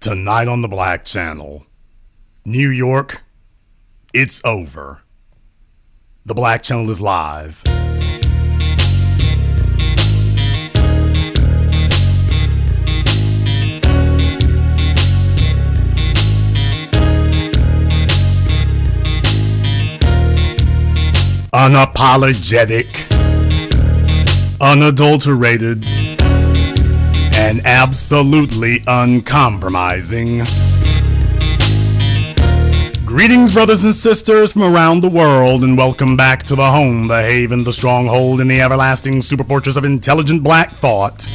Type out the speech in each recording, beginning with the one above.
Tonight on the Black Channel, New York, it's over. The Black Channel is live. Unapologetic, unadulterated, and absolutely uncompromising. Greetings, brothers and sisters from around the world, and welcome back to the home, the haven, the stronghold, and the everlasting superfortress of intelligent black thought.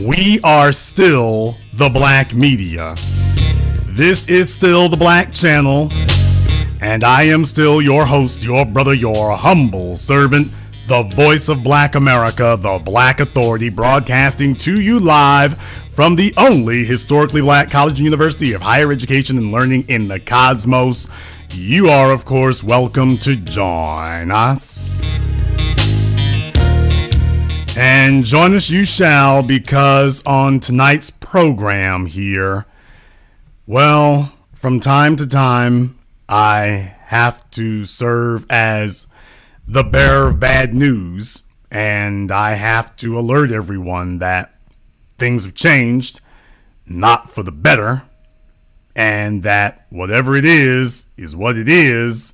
We are still the black media. This is still the Black Channel, and I am still your host, your brother, your humble servant, the voice of Black America, the Black Authority, broadcasting to you live from the only historically black college and university of higher education and learning in the cosmos. You are, of course, welcome to join us. And join us you shall, because on tonight's program here, well, from time to time, I have to serve as the bearer of bad news, and I have to alert everyone that things have changed, not for the better, and that whatever it is what it is,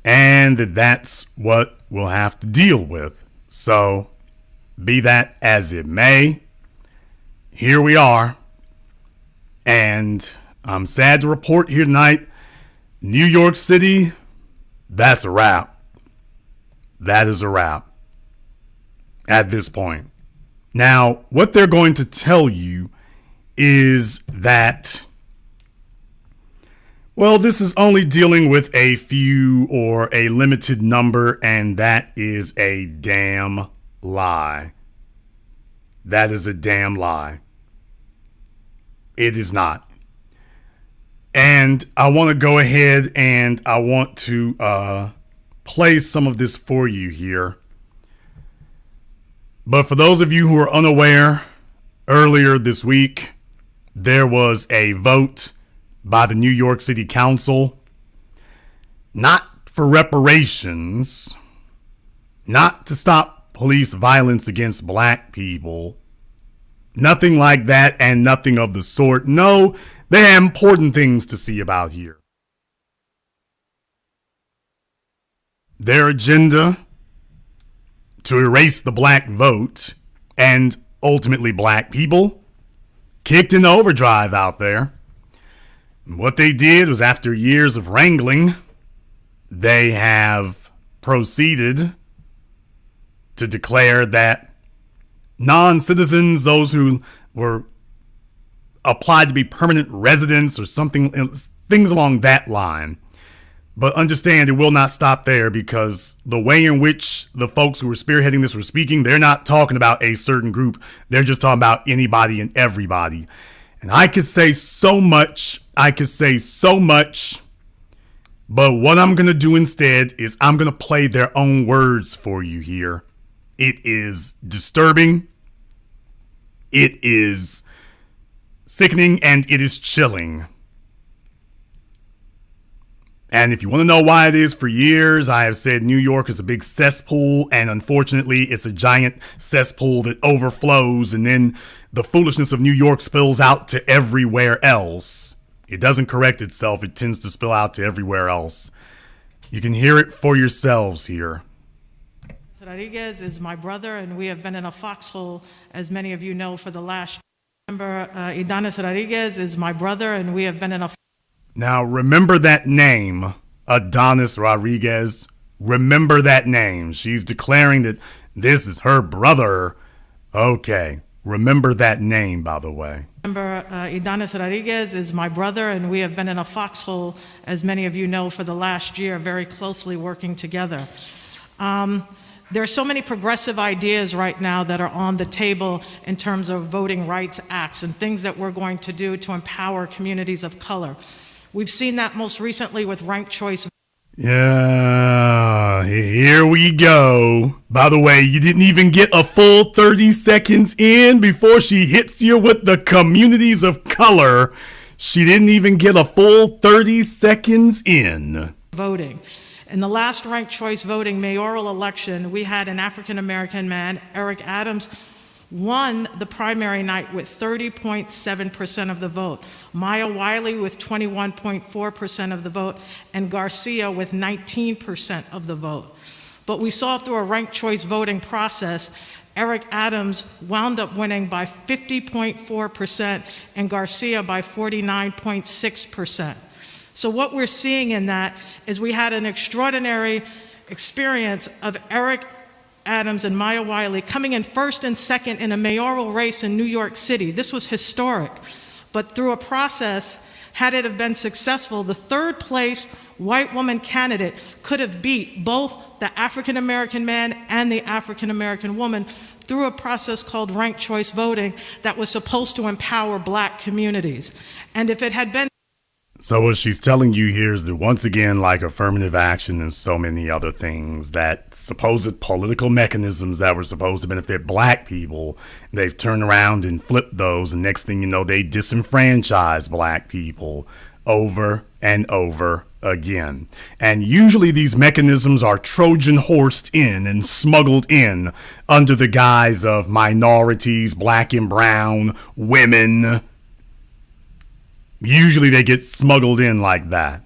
and that's what we'll have to deal with. So, be that as it may, here we are, and I'm sad to report here tonight, New York City, that's a wrap. That is a wrap at this point. Now, what they're going to tell you is that, well, this is only dealing with a few or a limited number, and that is a damn lie. That is a damn lie. It is not. And I want to go ahead and I want to play some of this for you here. But for those of you who are unaware, earlier this week, there was a vote by the New York City Council, not for reparations, not to stop police violence against black people, nothing like that and nothing of the sort. No, they have important things to see about here. Their agenda to erase the black vote and ultimately black people kicked into overdrive out there. And what they did was, after years of wrangling, they have proceeded to declare that non-citizens, those who were applied to be permanent residents or something, things along that line. But understand, it will not stop there, because the way in which the folks who were spearheading this were speaking, they're not talking about a certain group. They're just talking about anybody and everybody. And I could say so much. But what I'm going to do instead is I'm going to play their own words for you here. It is disturbing. It is sickening, and it is chilling. And if you want to know why it is, for years I have said New York is a big cesspool, and unfortunately it's a giant cesspool that overflows, and then the foolishness of New York spills out to everywhere else. It doesn't correct itself, it tends to spill out to everywhere else. You can hear it for yourselves here. Rodriguez is my brother, and we have been in a foxhole, as many of you know, for the last year. Idanis Rodriguez is my brother, and we have been in a... Now, remember that name, Adonis Rodriguez. Remember that name. She's declaring that this is her brother. Okay. Remember that name, by the way. Idanis Rodriguez is my brother, and we have been in a foxhole, as many of you know, for the last year, very closely working together. There are so many progressive ideas right now that are on the table in terms of voting rights acts and things that we're going to do to empower communities of color. We've seen that most recently with ranked choice. Yeah, Here we go. By the way, you didn't even get a full 30 seconds in before she hits you with the communities of color. She didn't even get a full 30 seconds in. Voting. In the last ranked choice voting mayoral election, we had an African-American man, Eric Adams, won the primary night with 30.7% of the vote. Maya Wiley with 21.4% of the vote, and Garcia with 19% of the vote. But we saw through a ranked choice voting process, Eric Adams wound up winning by 50.4% and Garcia by 49.6%. So what we're seeing in that is we had an extraordinary experience of Eric Adams and Maya Wiley coming in first and second in a mayoral race in New York City. This was historic. But through a process, had it have been successful, the third place white woman candidate could have beat both the African American man and the African American woman through a process called ranked choice voting that was supposed to empower black communities. And if it had been So what she's telling you here is that once again, like affirmative action and so many other things, that supposed political mechanisms that were supposed to benefit black people, they've turned around and flipped those, and next thing you know, they disenfranchise black people over and over again. And usually these mechanisms are Trojan horsed in and smuggled in under the guise of minorities, black and brown, women. Usually they get smuggled in like that.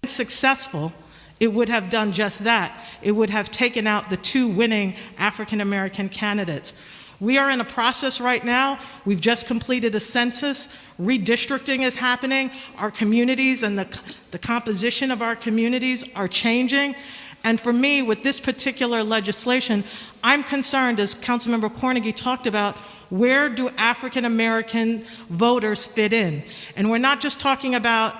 Successful, it would have done just that. It would have taken out the two winning African American candidates. We are in a process right now. We've just completed a census. Redistricting is happening. Our communities and the composition of our communities are changing. And for me, with this particular legislation, I'm concerned, as Councilmember Cornegie talked about, where do African American voters fit in? And we're not just talking about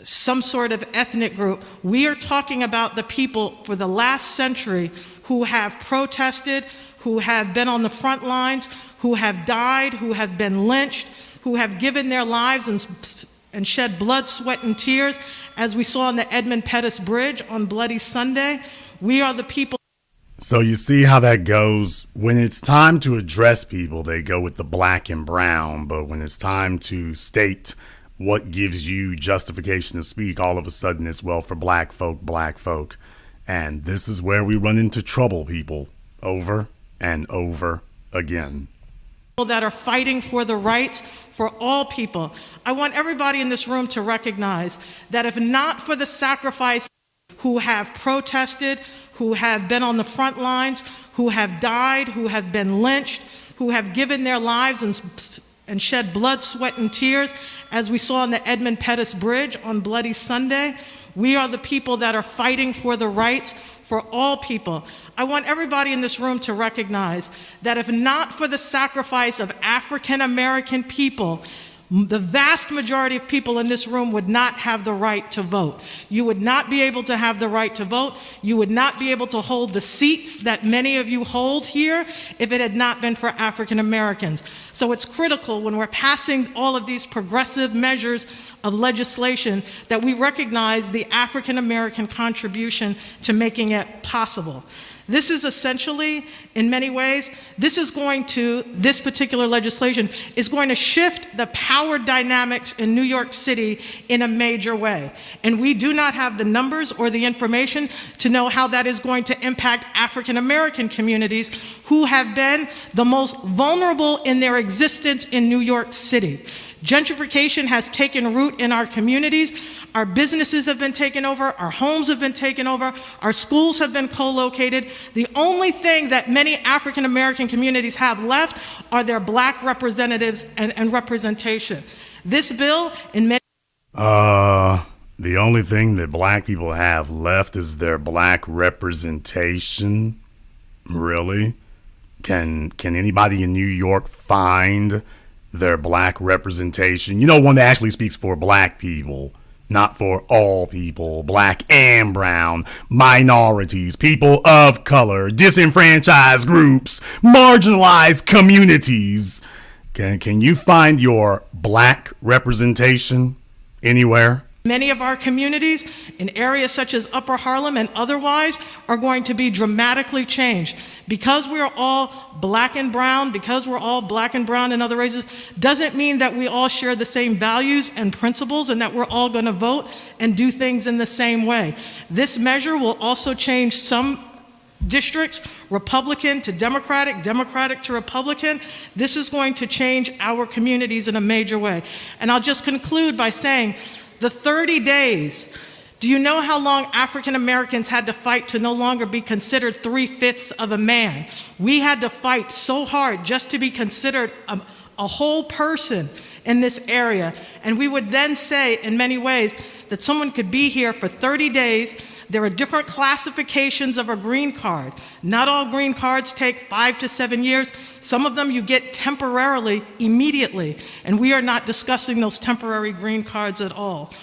some sort of ethnic group. We are talking about the people for the last century who have protested, who have been on the front lines, who have died, who have been lynched, who have given their lives and shed blood, sweat, and tears, as we saw on the Edmund Pettus Bridge on Bloody Sunday. We are the people. So you see how that goes. When it's time to address people, they go with the black and brown. But when it's time to state what gives you justification to speak, all of a sudden it's, well, for black folk, black folk. And this is where we run into trouble, people, over and over again. That are fighting for the rights for all people. I want everybody in this room to recognize that if not for the sacrifice who have protested, who have been on the front lines, who have died, who have been lynched, who have given their lives and shed blood, sweat, and tears, as we saw on the Edmund Pettus Bridge on Bloody Sunday, we are the people that are fighting for the rights for all people. I want everybody in this room to recognize that if not for the sacrifice of African American people, the vast majority of people in this room would not have the right to vote. You would not be able to have the right to vote. You would not be able to hold the seats that many of you hold here if it had not been for African Americans. So it's critical when we're passing all of these progressive measures of legislation that we recognize the African American contribution to making it possible. This is essentially, in many ways, this particular legislation is going to shift the power dynamics in New York City in a major way. And we do not have the numbers or the information to know how that is going to impact African American communities who have been the most vulnerable in their existence in New York City. Gentrification has taken root in our communities. Our businesses have been taken over. Our homes have been taken over. Our schools have been co-located. The only thing that many African American communities have left are their black representatives and representation. This bill, in many... The only thing that black people have left is their black representation? Really? Can anybody in New York find their black representation? You know, one that actually speaks for black people, not for all people, black and brown, minorities, people of color, disenfranchised groups, marginalized communities. Can you find your black representation anywhere? Many of our communities in areas such as Upper Harlem and otherwise are going to be dramatically changed. Because we're all black and brown, and other races, doesn't mean that we all share the same values and principles and that we're all going to vote and do things in the same way. This measure will also change some districts, Republican to Democratic, Democratic to Republican. This is going to change our communities in a major way. And I'll just conclude by saying, the 30 days, do you know how long African Americans had to fight to no longer be considered 3/5 of a man? We had to fight so hard just to be considered a whole person in this area. And we would then say, in many ways, that someone could be here for 30 days. There are different classifications of a green card. Not all green cards take 5 to 7 years. Some of them you get temporarily, immediately. And we are not discussing those temporary green cards at all.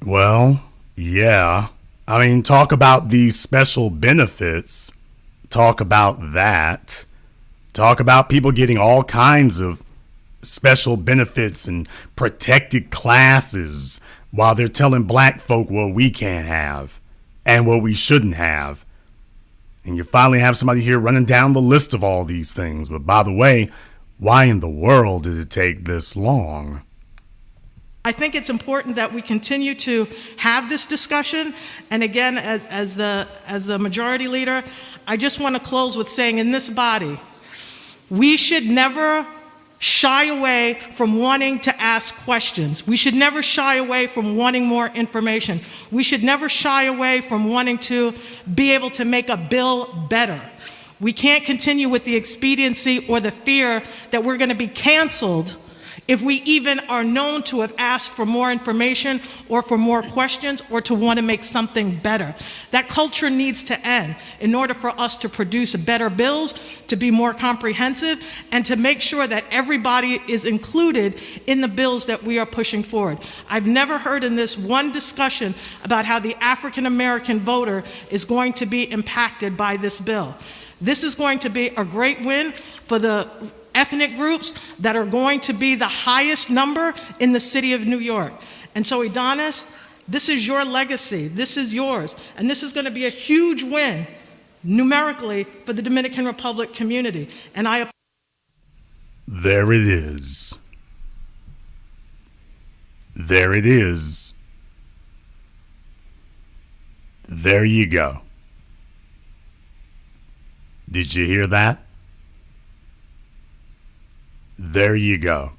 Well, yeah. I mean, talk about these special benefits. Talk about that. Talk about people getting all kinds of special benefits and protected classes while they're telling black folk what we can't have and what we shouldn't have. And you finally have somebody here running down the list of all these things. But by the way, why in the world did it take this long? I think it's important that we continue to have this discussion. And again, as the majority leader, I just want to close with saying, in this body, we should never shy away from wanting to ask questions. We should never shy away from wanting more information. We should never shy away from wanting to be able to make a bill better. We can't continue with the expediency or the fear that we're going to be canceled if we even are known to have asked for more information or for more questions or to want to make something better. That culture needs to end in order for us to produce better bills, to be more comprehensive, and to make sure that everybody is included in the bills that we are pushing forward. I've never heard in this one discussion about how the African American voter is going to be impacted by this bill. This is going to be a great win for the ethnic groups that are going to be the highest number in the city of New York. And so, Adonis, this is your legacy. This is yours. And this is going to be a huge win numerically for the Dominican Republic community. And there it is. There it is. There you go. Did you hear that? There you go.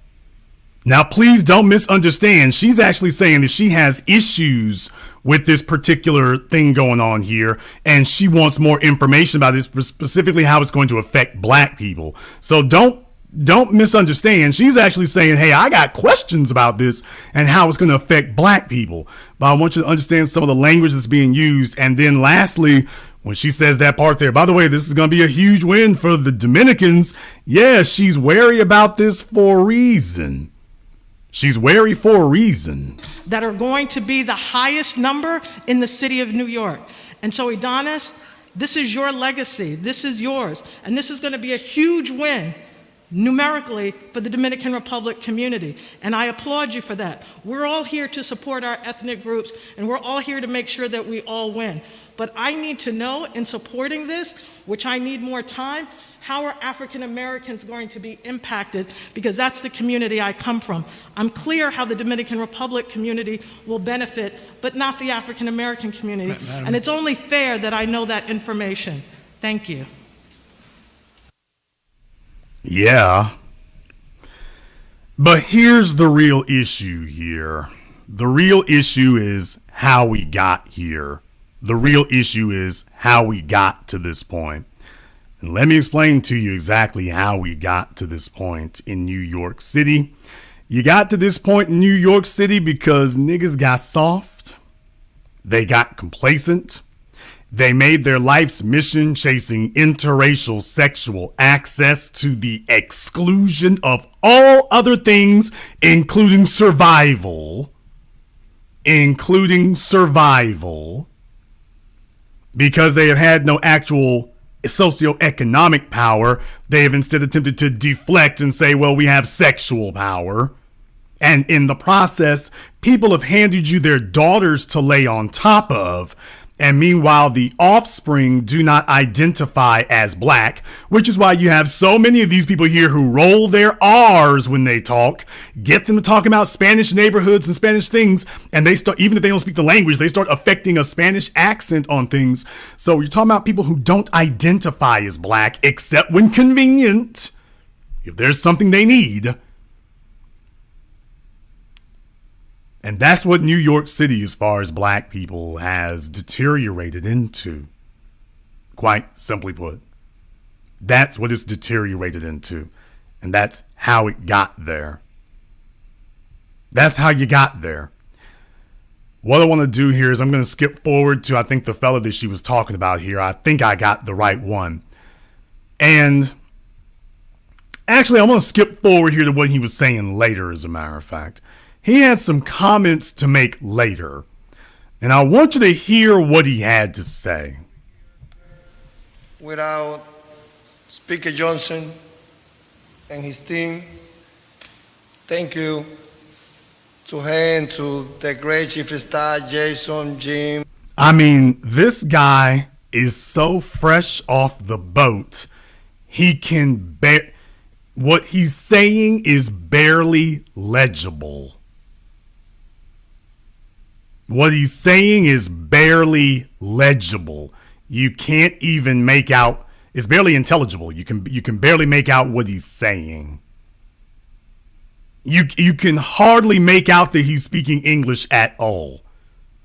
Now, please don't misunderstand. She's actually saying that she has issues with this particular thing going on here, and she wants more information about this, specifically how it's going to affect black people. So don't misunderstand. She's actually saying, hey, I got questions about this and how it's going to affect black people. But I want you to understand some of the language that's being used. And then lastly, when she says that part there, by the way, this is going to be a huge win for the Dominicans. Yeah, she's wary about this for a reason. She's wary for a reason. That are going to be the highest number in the city of New York. And so, Adonis, this is your legacy. This is yours. And this is going to be a huge win numerically for the Dominican Republic community. And I applaud you for that. We're all here to support our ethnic groups, and we're all here to make sure that we all win. But I need to know, in supporting this, which I need more time, how are African Americans going to be impacted? Because that's the community I come from. I'm clear how the Dominican Republic community will benefit, but not the African American community. And it's only fair that I know that information. Thank you. Yeah. But here's the real issue here. The real issue is how we got here. The real issue is how we got to this point. And let me explain to you exactly how we got to this point in New York City. You got to this point in New York City because niggas got soft. They got complacent. They made their life's mission chasing interracial sexual access to the exclusion of all other things, including survival. Because they have had no actual socioeconomic power, they have instead attempted to deflect and say, well, we have sexual power. And in the process, people have handed you their daughters to lay on top of. And meanwhile, the offspring do not identify as black, which is why you have so many of these people here who roll their R's when they talk, get them to talk about Spanish neighborhoods and Spanish things, and they start, even if they don't speak the language, they start affecting a Spanish accent on things. So you're talking about people who don't identify as black, except when convenient, if there's something they need. And that's what New York City, as far as black people, has deteriorated into. Quite simply put. That's what it's deteriorated into. And that's how it got there. That's how you got there. What I want to do here is I'm going to skip forward to, I think, the fella that she was talking about here. I think I got the right one. And actually, I want to skip forward here to what he was saying later, as a matter of fact. He had some comments to make later, and I want you to hear what he had to say. Without Speaker Johnson and his team, thank you to her and to the great Chief of Staff, Jason, Jim. I mean, this guy is so fresh off the boat, he can bear. What he's saying is barely legible. What he's saying is barely legible. You can't even make out. It's barely intelligible. You can barely make out what he's saying. You can hardly make out that he's speaking English at all.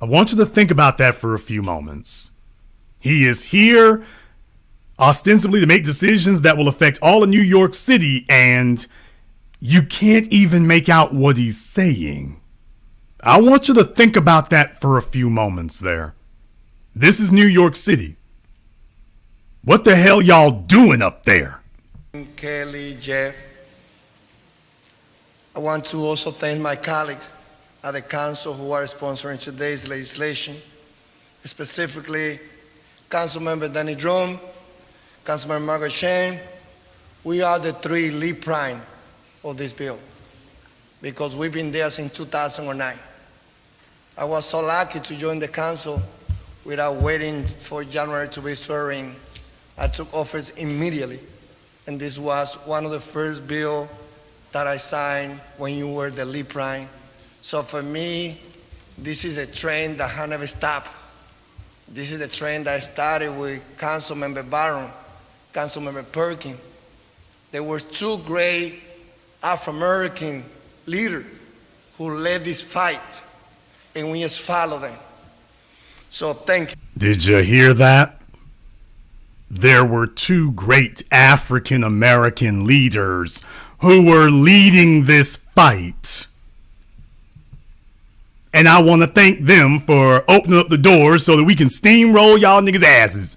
I want you to think about that for a few moments. He is here ostensibly to make decisions that will affect all of New York City, and you can't even make out what he's saying. I want you to think about that for a few moments there. This is New York City. What the hell y'all doing up there? Kelly, Jeff. I want to also thank my colleagues at the council who are sponsoring today's legislation, specifically Councilmember Danny Drum, Councilmember Margaret Shane. We are the three lead prime of this bill because we've been there since 2009. I was so lucky to join the council without waiting for January to be swearing. I took office immediately, and this was one of the first bills that I signed when you were the lead prime. So for me, this is a trend that has never stopped. This is the trend that started with Councilmember Barron, Councilmember Perkins. There were two great Afro-American leaders who led this fight, and we just follow them. So thank you. Did you hear that? There were two great African American leaders who were leading this fight. And I want to thank them for opening up the doors so that we can steamroll y'all niggas' asses.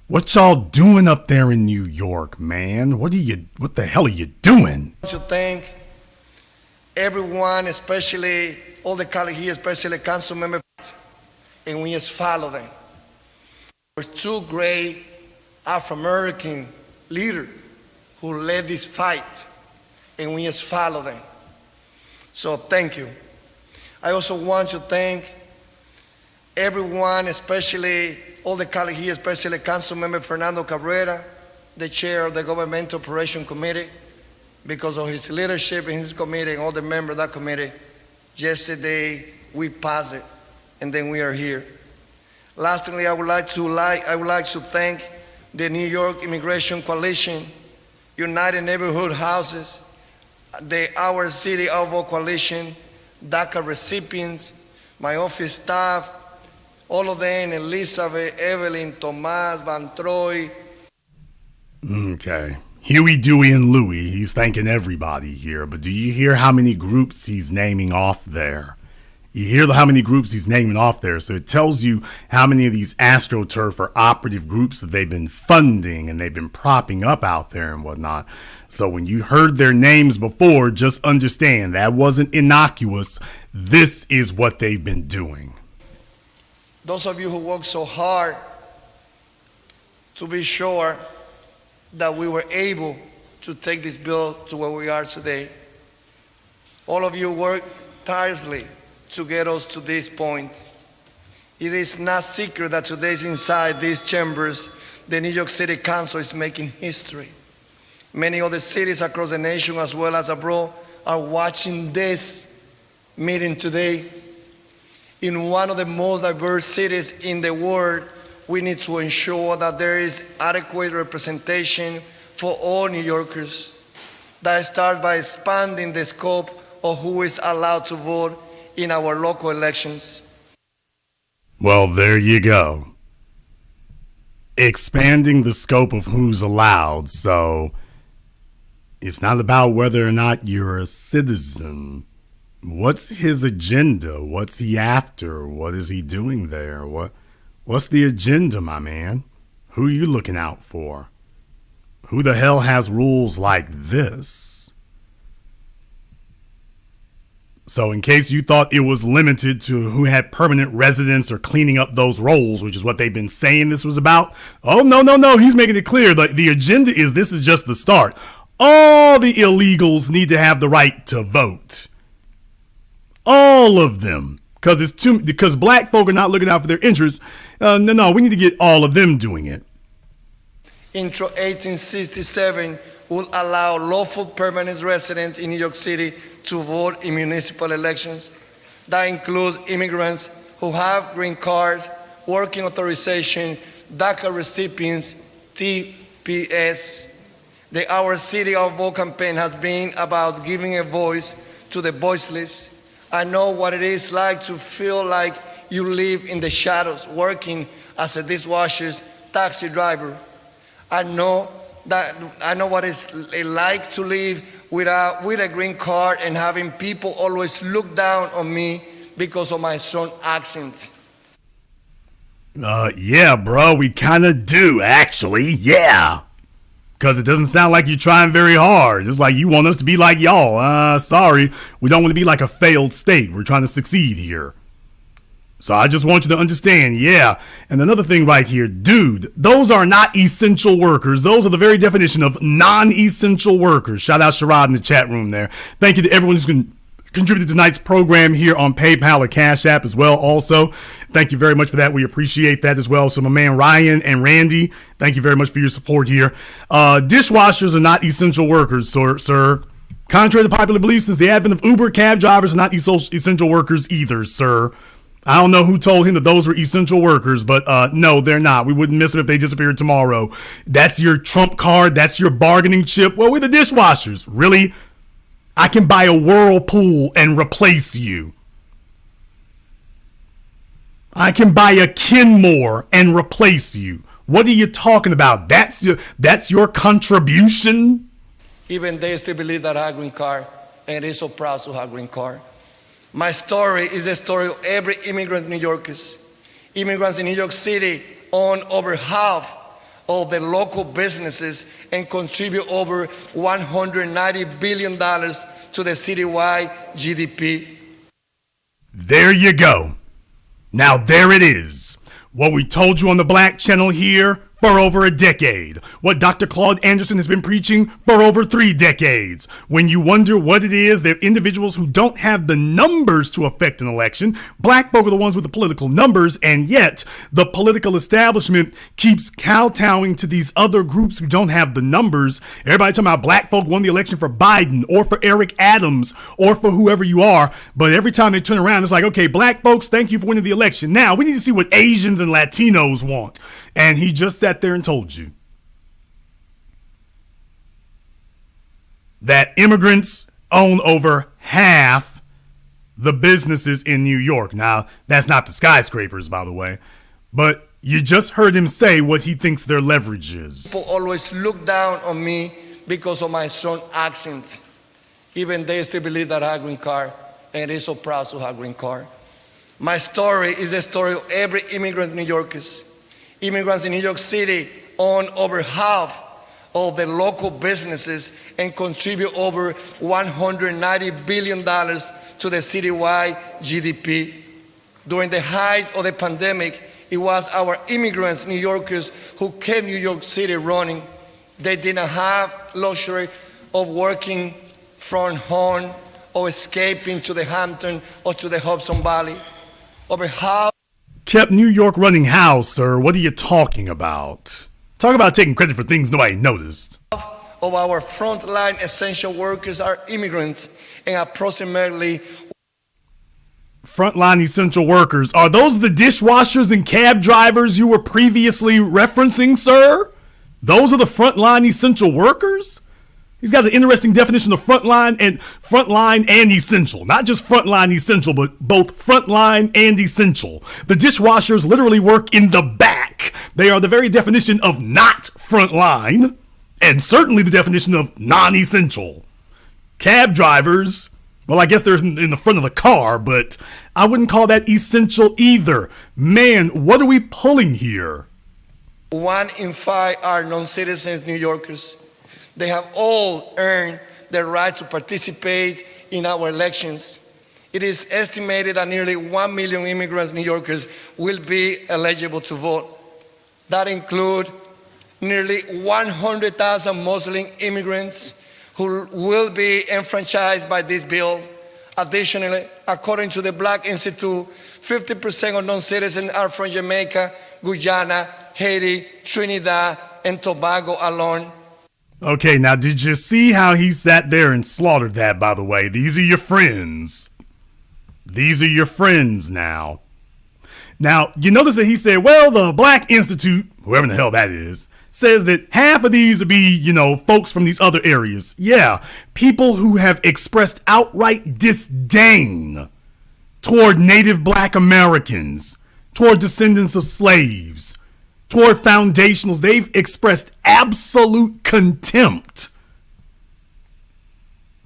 What y'all doing up there in New York, man? What the hell are you doing? I want to thank everyone, especially all the colleagues here, especially council members, and we just follow them. There were two great Afro-American leaders who led this fight, and we just follow them. So thank you. I also want to thank everyone, especially all the colleagues here, especially Councilmember Fernando Cabrera, the chair of the Government Operation Committee, because of his leadership in his committee and all the members of that committee. Yesterday we passed it, and then we are here. Lastly, I would like to thank the New York Immigration Coalition, United Neighborhood Houses, the Our City of Coalition, DACA recipients, my office staff, all of them, Elizabeth, Evelyn, Tomas, Van Troy. Okay. Huey, Dewey, and Louie. He's thanking everybody here. But do you hear how many groups he's naming off there? You hear how many groups he's naming off there. So it tells you how many of these AstroTurf or operative groups that they've been funding and they've been propping up out there and whatnot. So when you heard their names before, just understand that wasn't innocuous. This is what they've been doing. Those of you who worked so hard to be sure that we were able to take this bill to where we are today. All of you work tirelessly to get us to this point. It is not secret that today inside these chambers, the New York City Council is making history. Many other cities across the nation as well as abroad are watching this meeting today. In one of the most diverse cities in the world, we need to ensure that there is adequate representation for all New Yorkers. That starts by expanding the scope of who is allowed to vote in our local elections. Well, there you go. Expanding the scope of who's allowed, so it's not about whether or not you're a citizen. What's his agenda? What's he after? What is he doing there? What's the agenda, my man? Who are you looking out for? Who the hell has rules like this? So in case you thought it was limited to who had permanent residence or cleaning up those rolls, which is what they've been saying this was about, oh, no, he's making it clear that the agenda is this is just the start. All the illegals need to have the right to vote. All of them. Because black folk are not looking out for their interests. No, we need to get all of them doing it. Intro 1867 will allow lawful permanent residents in New York City to vote in municipal elections. That includes immigrants who have green cards, working authorization, DACA recipients, TPS. The Our City Our Vote campaign has been about giving a voice to the voiceless. I know what it is like to feel like you live in the shadows, working as a dishwasher, taxi driver. I know what it's like to live with a green card and having people always look down on me because of my strong accent. Yeah, bro, we kind of do, actually, yeah. Because it doesn't sound like you're trying very hard. It's like you want us to be like y'all. Sorry, we don't want to be like a failed state. We're trying to succeed here. So I just want you to understand, yeah. And another thing right here, dude, those are not essential workers. Those are the very definition of non-essential workers. Shout out Sherrod in the chat room there. Thank you to everyone who's contributed to tonight's program here on PayPal or Cash App as well also. Thank you very much for that. We appreciate that as well. So my man Ryan and Randy, thank you very much for your support here. Dishwashers are not essential workers, sir. Contrary to popular belief, since the advent of Uber, cab drivers are not essential workers either, sir. I don't know who told him that those were essential workers, but no, they're not. We wouldn't miss them if they disappeared tomorrow. That's your trump card. That's your bargaining chip. Well, we're the dishwashers. Really? I can buy a Whirlpool and replace you. I can buy a Kenmore and replace you. What are you talking about? That's your contribution? Even they still believe that I have a green card, and they're so proud to have a green card. My story is the story of every immigrant in New Yorkers. Immigrants in New York City own over half of the local businesses and contribute over $190 billion to the citywide GDP. There you go. Now there it is. What we told you on the Black Channel here for over a decade. What Dr. Claude Anderson has been preaching for over 3 decades. When you wonder what it is, they're individuals who don't have the numbers to affect an election. Black folk are the ones with the political numbers, and yet the political establishment keeps kowtowing to these other groups who don't have the numbers. Everybody talking about black folk won the election for Biden or for Eric Adams or for whoever you are, but every time they turn around, it's like, okay, black folks, thank you for winning the election. Now we need to see what Asians and Latinos want. And he just sat there and told you that immigrants own over half the businesses in New York. Now, that's not the skyscrapers, by the way, but you just heard him say what he thinks their leverage is. People always look down on me because of my strong accent. Even they still believe that I have a green card, and they're so proud to have a green card. My story is the story of every immigrant in New Yorkers. Immigrants in New York City own over half of the local businesses and contribute over $190 billion to the citywide GDP. During the height of the pandemic, it was our immigrants, New Yorkers, who kept New York City running. They didn't have luxury of working from home or escaping to the Hampton or to the Hudson Valley. Over half Kept New York running how, sir? What are you talking about? Talk about taking credit for things nobody noticed. of our frontline essential workers are immigrants, and approximately Frontline essential workers. Are those the dishwashers and cab drivers you were previously referencing, sir? Those are the frontline essential workers? He's got an interesting definition of frontline and essential. Not just frontline essential, but both frontline and essential. The dishwashers literally work in the back. They are the very definition of not frontline, and certainly the definition of non-essential. Cab drivers, well, I guess they're in the front of the car, but I wouldn't call that essential either. Man, what are we pulling here? 1 in 5 are non-citizens New Yorkers. They have all earned the right to participate in our elections. It is estimated that nearly 1 million immigrants New Yorkers will be eligible to vote. That include nearly 100,000 Muslim immigrants who will be enfranchised by this bill. Additionally, according to the Black Institute, 50% of non-citizens are from Jamaica, Guyana, Haiti, Trinidad, and Tobago alone. Okay, now did you see how he sat there and slaughtered that, by the way? These are your friends. These are your friends now. Now, you notice that he said, well, the Black Institute, whoever the hell that is, says that half of these would be, folks from these other areas. Yeah, people who have expressed outright disdain toward Native Black Americans, toward descendants of slaves, toward foundationals. They've expressed absolute contempt.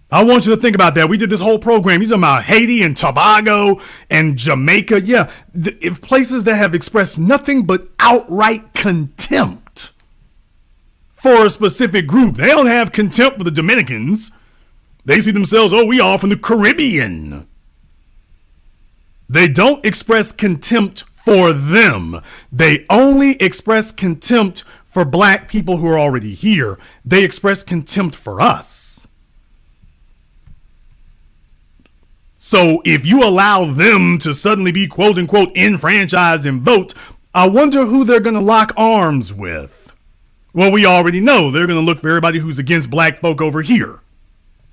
I want you to think about that. We did this whole program. You're talking about Haiti and Tobago and Jamaica. Yeah, places that have expressed nothing but outright contempt for a specific group. They don't have contempt for the Dominicans. They see themselves, we are from the Caribbean. They don't express contempt for them. They only express contempt for black people who are already here. They express contempt for us. So if you allow them to suddenly be quote unquote enfranchised and vote, I wonder who they're going to lock arms with. Well, we already know they're going to look for everybody who's against black folk over here.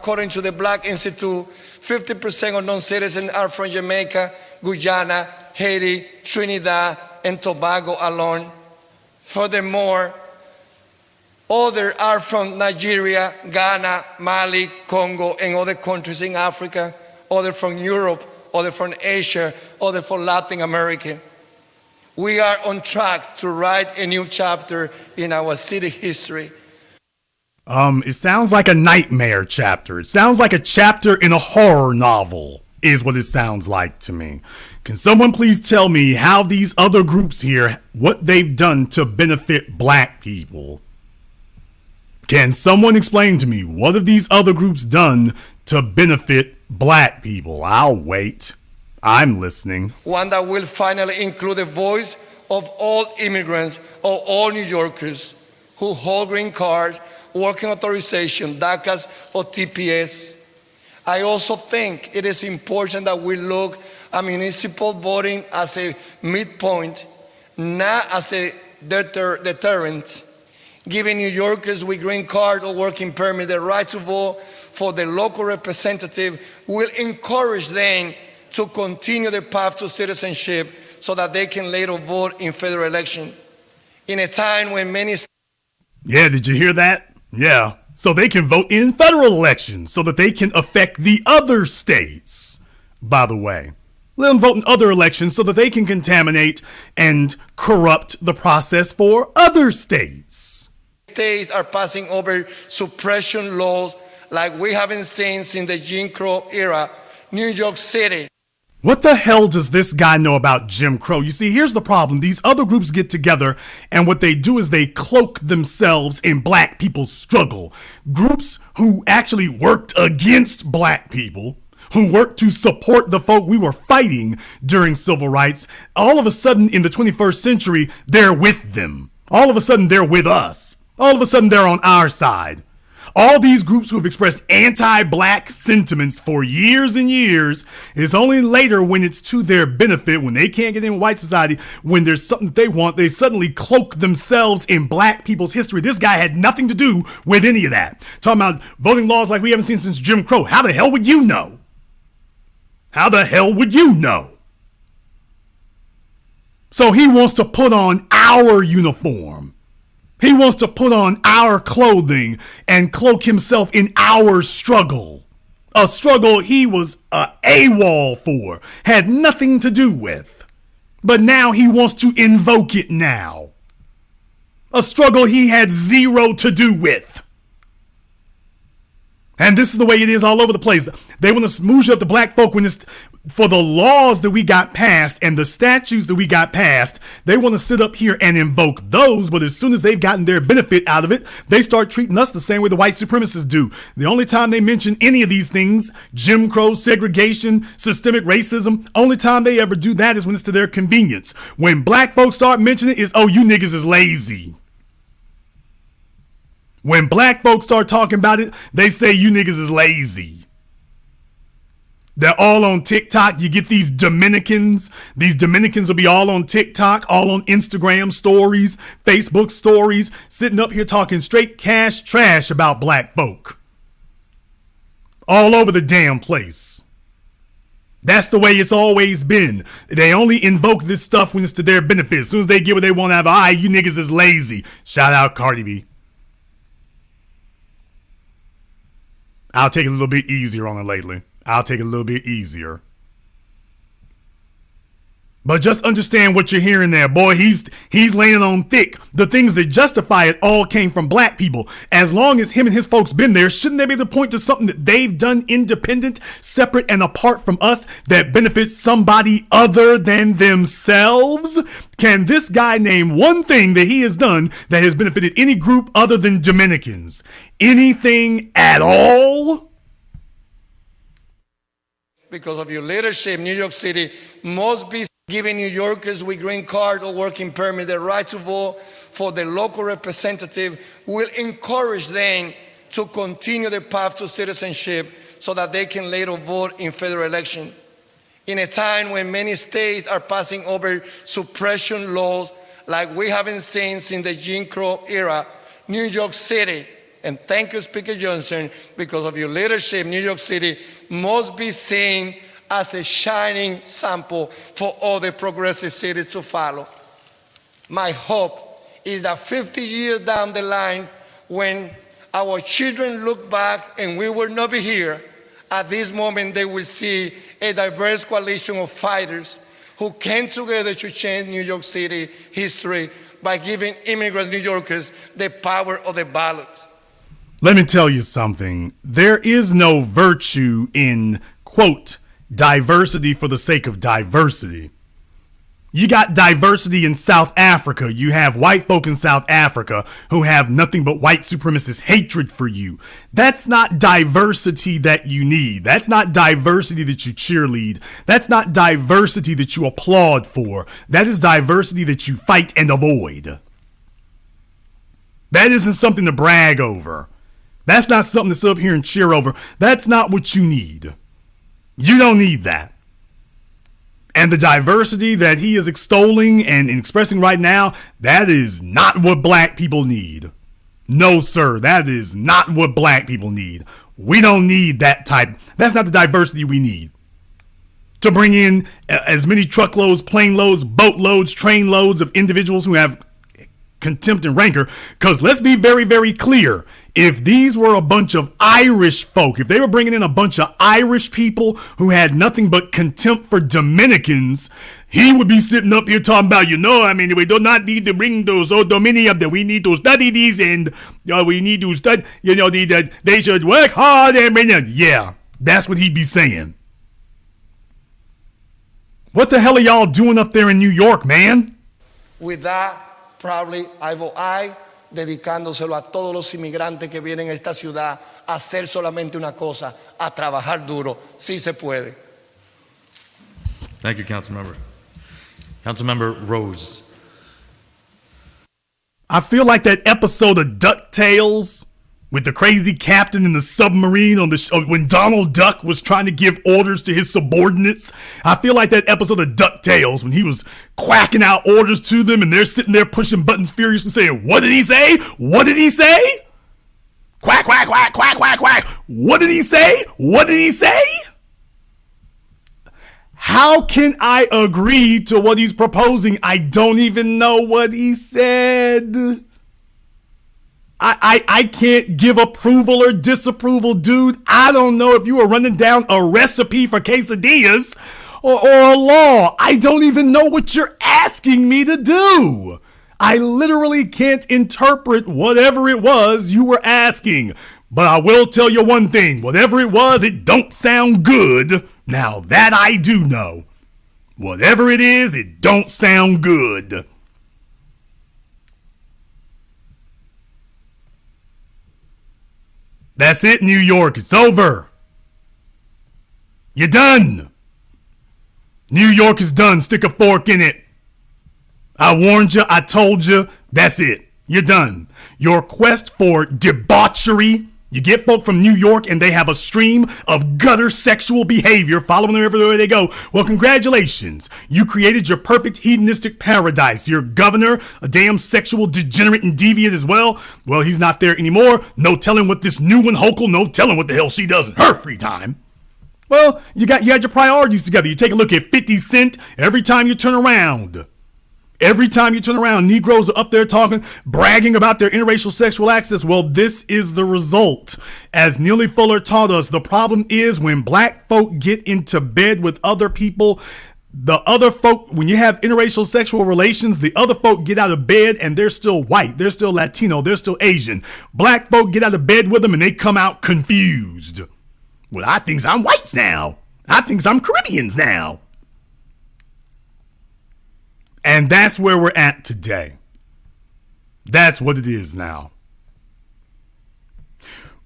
According to the Black Institute, 50% of non-citizens are from Jamaica, Guyana, Haiti, Trinidad, and Tobago alone. Furthermore, others are from Nigeria, Ghana, Mali, Congo, and other countries in Africa, others from Europe, others from Asia, others from Latin America. We are on track to write a new chapter in our city history. It sounds like a nightmare chapter. It sounds like a chapter in a horror novel, is what it sounds like to me. Can someone please tell me how these other groups here, what they've done to benefit black people? Can someone explain to me what have these other groups done to benefit black people? I'll wait. I'm listening. One that will finally include the voice of all immigrants, of all New Yorkers who hold green cards, working authorization, DACAs, or TPS. I also think it is important that we look at municipal voting as a midpoint, not as a deterrent. Giving New Yorkers with green card or working permit the right to vote for the local representative will encourage them to continue the path to citizenship so that they can later vote in federal election. In a time when many... Yeah, did you hear that? Yeah, so they can vote in federal elections so that they can affect the other states. By the way, let them vote in other elections so that they can contaminate and corrupt the process for other states. States are passing over suppression laws like we haven't seen since the Jim Crow era. New York City. What the hell does this guy know about Jim Crow? You see, here's the problem. These other groups get together, and what they do is they cloak themselves in black people's struggle. Groups who actually worked against black people, who worked to support the folk we were fighting during civil rights, all of a sudden in the 21st century, they're with them. All of a sudden, they're with us. All of a sudden, they're on our side. All these groups who have expressed anti-black sentiments for years and years, it's only later when it's to their benefit, when they can't get in white society, when there's something they want, they suddenly cloak themselves in black people's history. This guy had nothing to do with any of that. Talking about voting laws like we haven't seen since Jim Crow. How the hell would you know? How the hell would you know? So he wants to put on our uniform. He wants to put on our clothing and cloak himself in our struggle. A struggle he was AWOL for, had nothing to do with. But now he wants to invoke it now. A struggle he had zero to do with. And this is the way it is all over the place. They want to smoosh up the black folk when it's for the laws that we got passed and the statutes that we got passed. They want to sit up here and invoke those, but as soon as they've gotten their benefit out of it, they start treating us the same way the white supremacists do. The only time they mention any of these things, Jim Crow, segregation, systemic racism, only time they ever do that is when it's to their convenience. When black folks start mentioning it, is, oh, you niggas is lazy. When black folks start talking about it, they say you niggas is lazy. They're all on TikTok. You get these Dominicans. These Dominicans will be all on TikTok, all on Instagram stories, Facebook stories, sitting up here talking straight cash trash about black folk. All over the damn place. That's the way it's always been. They only invoke this stuff when it's to their benefit. As soon as they get what they want out of it, you niggas is lazy. Shout out Cardi B. I'll take it a little bit easier on it lately. I'll take it a little bit easier. But just understand what you're hearing there, boy. He's laying on thick. The things that justify it all came from black people. As long as him and his folks been there, shouldn't there be the point to something that they've done independent, separate, and apart from us that benefits somebody other than themselves? Can this guy name one thing that he has done that has benefited any group other than Dominicans? Anything at all? Because of your leadership, New York City must be giving New Yorkers with green card or working permit the right to vote for the local representative. Will encourage them to continue the path to citizenship so that they can later vote in federal election. In a time when many states are passing over suppression laws like we haven't seen since the Jim Crow era, New York City, and thank you, Speaker Johnson, because of your leadership, New York City must be seen as a shining sample for other progressive cities to follow. My hope is that 50 years down the line, when our children look back and we will not be here, at this moment they will see a diverse coalition of fighters who came together to change New York City history by giving immigrant New Yorkers the power of the ballot. Let me tell you something. There is no virtue in, quote, diversity for the sake of diversity. You got diversity in South Africa. You have white folk in South Africa who have nothing but white supremacist hatred for you. That's not diversity that you need. That's not diversity that you cheerlead. That's not diversity that you applaud for. That is diversity that you fight and avoid. That isn't something to brag over. That's not something to sit up here and cheer over. That's not what you need. You don't need that. And the diversity that he is extolling and expressing right now, that is not what black people need. No, sir, that is not what black people need. We don't need that type. That's not the diversity we need. To bring in as many truckloads, plane loads, boat loads, train loads of individuals who have contempt and rancor. Because let's be very, very clear. If these were a bunch of Irish folk, if they were bringing in a bunch of Irish people who had nothing but contempt for Dominicans, he would be sitting up here talking about, we do not need to bring those Dominions that we need to study these and we need to study, they should work hard and bring them. Yeah, that's what he'd be saying. What the hell are y'all doing up there in New York, man? With that, probably I vote aye, dedicándoselo a todos los inmigrantes que vienen a esta ciudad a hacer solamente una cosa, a trabajar duro. Sí se puede. Thank you, Councilmember. Councilmember Rose. I feel like that episode of DuckTales with the crazy captain in the submarine on the when Donald Duck was trying to give orders to his subordinates. I feel like that episode of DuckTales when he was quacking out orders to them and they're sitting there pushing buttons furiously saying, "What did he say? What did he say? Quack, quack, quack, quack, quack, quack. What did he say? What did he say?" How can I agree to what he's proposing? I don't even know what he said. I can't give approval or disapproval, dude. I don't know if you were running down a recipe for quesadillas or a law. I don't even know what you're asking me to do. I literally can't interpret whatever it was you were asking. But I will tell you one thing. Whatever it was, it don't sound good. Now that I do know. Whatever it is, it don't sound good. That's it, New York. It's over. You're done. New York is done. Stick a fork in it. I warned you. I told you. That's it. You're done. Your quest for debauchery. You get folk from New York and they have a stream of gutter sexual behavior following them everywhere they go. Well, congratulations. You created your perfect hedonistic paradise. Your governor, a damn sexual degenerate and deviant as well. Well, he's not there anymore. No telling what this new one, Hochul, no telling what the hell she does in her free time. Well, you had your priorities together. You take a look at 50 Cent every time you turn around. Every time you turn around, Negroes are up there talking, bragging about their interracial sexual access. Well, this is the result. As Neely Fuller taught us, the problem is when black folk get into bed with other people, the other folk, when you have interracial sexual relations, the other folk get out of bed and they're still white, they're still Latino, they're still Asian. Black folk get out of bed with them and they come out confused. Well, I think I'm whites now. I think I'm Caribbeans now. And that's where we're at today. That's what it is now.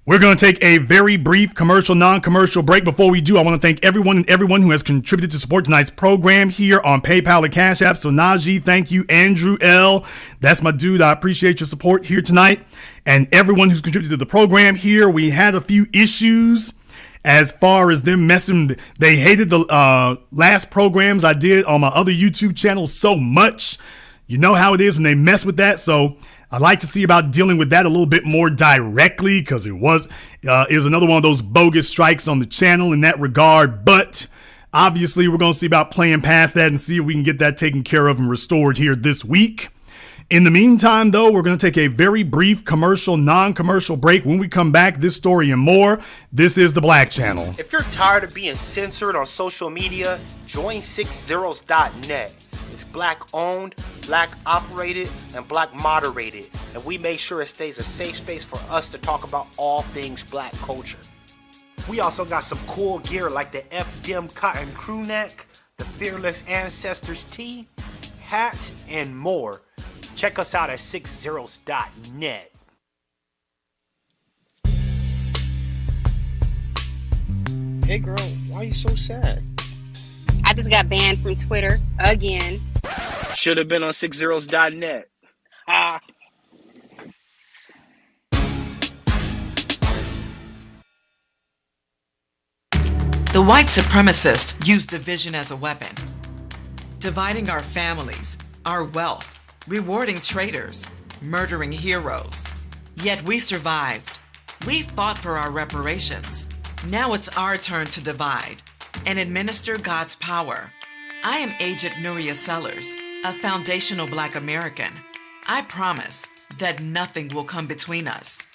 We're going to take a very brief commercial, non-commercial break. Before we do, I want to thank everyone who has contributed to support tonight's program here on PayPal and Cash App. So Najee, thank you. Andrew L., that's my dude. I appreciate your support here tonight. And everyone who's contributed to the program here. We had a few issues as far as them messing. They hated the last programs I did on my other YouTube channel so much. You know how it is when they mess with that. So I'd like to see about dealing with that a little bit more directly, because it was another one of those bogus strikes on the channel in that regard. But obviously we're going to see about playing past that and see if we can get that taken care of and restored here this week. In the meantime, though, we're going to take a very brief commercial, non-commercial break. When we come back, this story and more. This is The Black Channel. If you're tired of being censored on social media, join 60.net. It's black owned, black operated, and black moderated. And we make sure it stays a safe space for us to talk about all things black culture. We also got some cool gear like the FDM Cotton Crew Neck, the Fearless Ancestors Tee, hats, and more. Check us out at 60.net. Hey girl, why are you so sad? I just got banned from Twitter again. Should have been on 60.net. Ah. The white supremacists use division as a weapon, dividing our families, our wealth, rewarding traitors, murdering heroes. Yet we survived. We fought for our reparations. Now it's our turn to divide and administer God's power. I am Agent Nuria Sellers, a foundational Black American. I promise that nothing will come between us.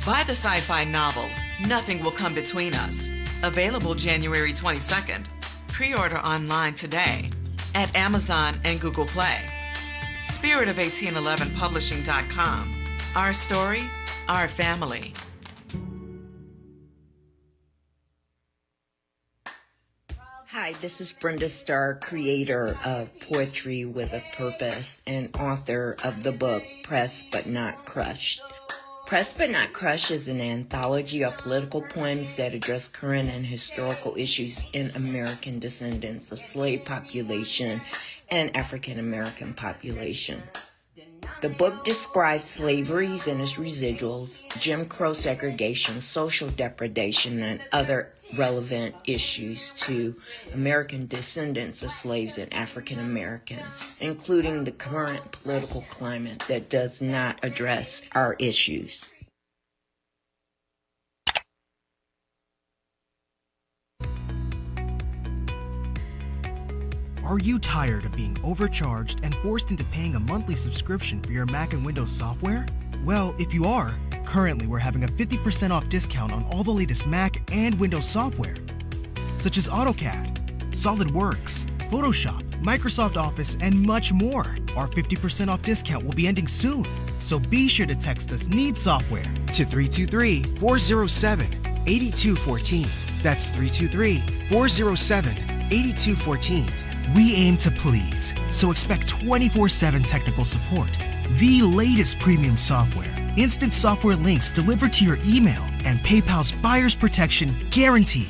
Buy the sci-fi novel, Nothing Will Come Between Us, available January 22nd. Pre-order online today at Amazon and Google Play. Spirit of1811publishing.com. Our story, our family. Hi, this is Brenda Starr, creator of Poetry with a Purpose and author of the book Pressed But Not Crushed. Pressed But Not Crushed is an anthology of political poems that address current and historical issues in American descendants of slave population and African American population. The book describes slaveries and its residuals, Jim Crow segregation, social depredation, and other relevant issues to American descendants of slaves and African Americans, including the current political climate that does not address our issues. Are you tired of being overcharged and forced into paying a monthly subscription for your Mac and Windows software? Well, if you are, currently we're having a 50% off discount on all the latest Mac and Windows software, such as AutoCAD, SolidWorks, Photoshop, Microsoft Office, and much more. Our 50% off discount will be ending soon, so be sure to text us "Need Software" to 323-407-8214. That's 323-407-8214. We aim to please, so expect 24/7 technical support, the latest premium software, instant software links delivered to your email, and PayPal's buyer's protection guarantee.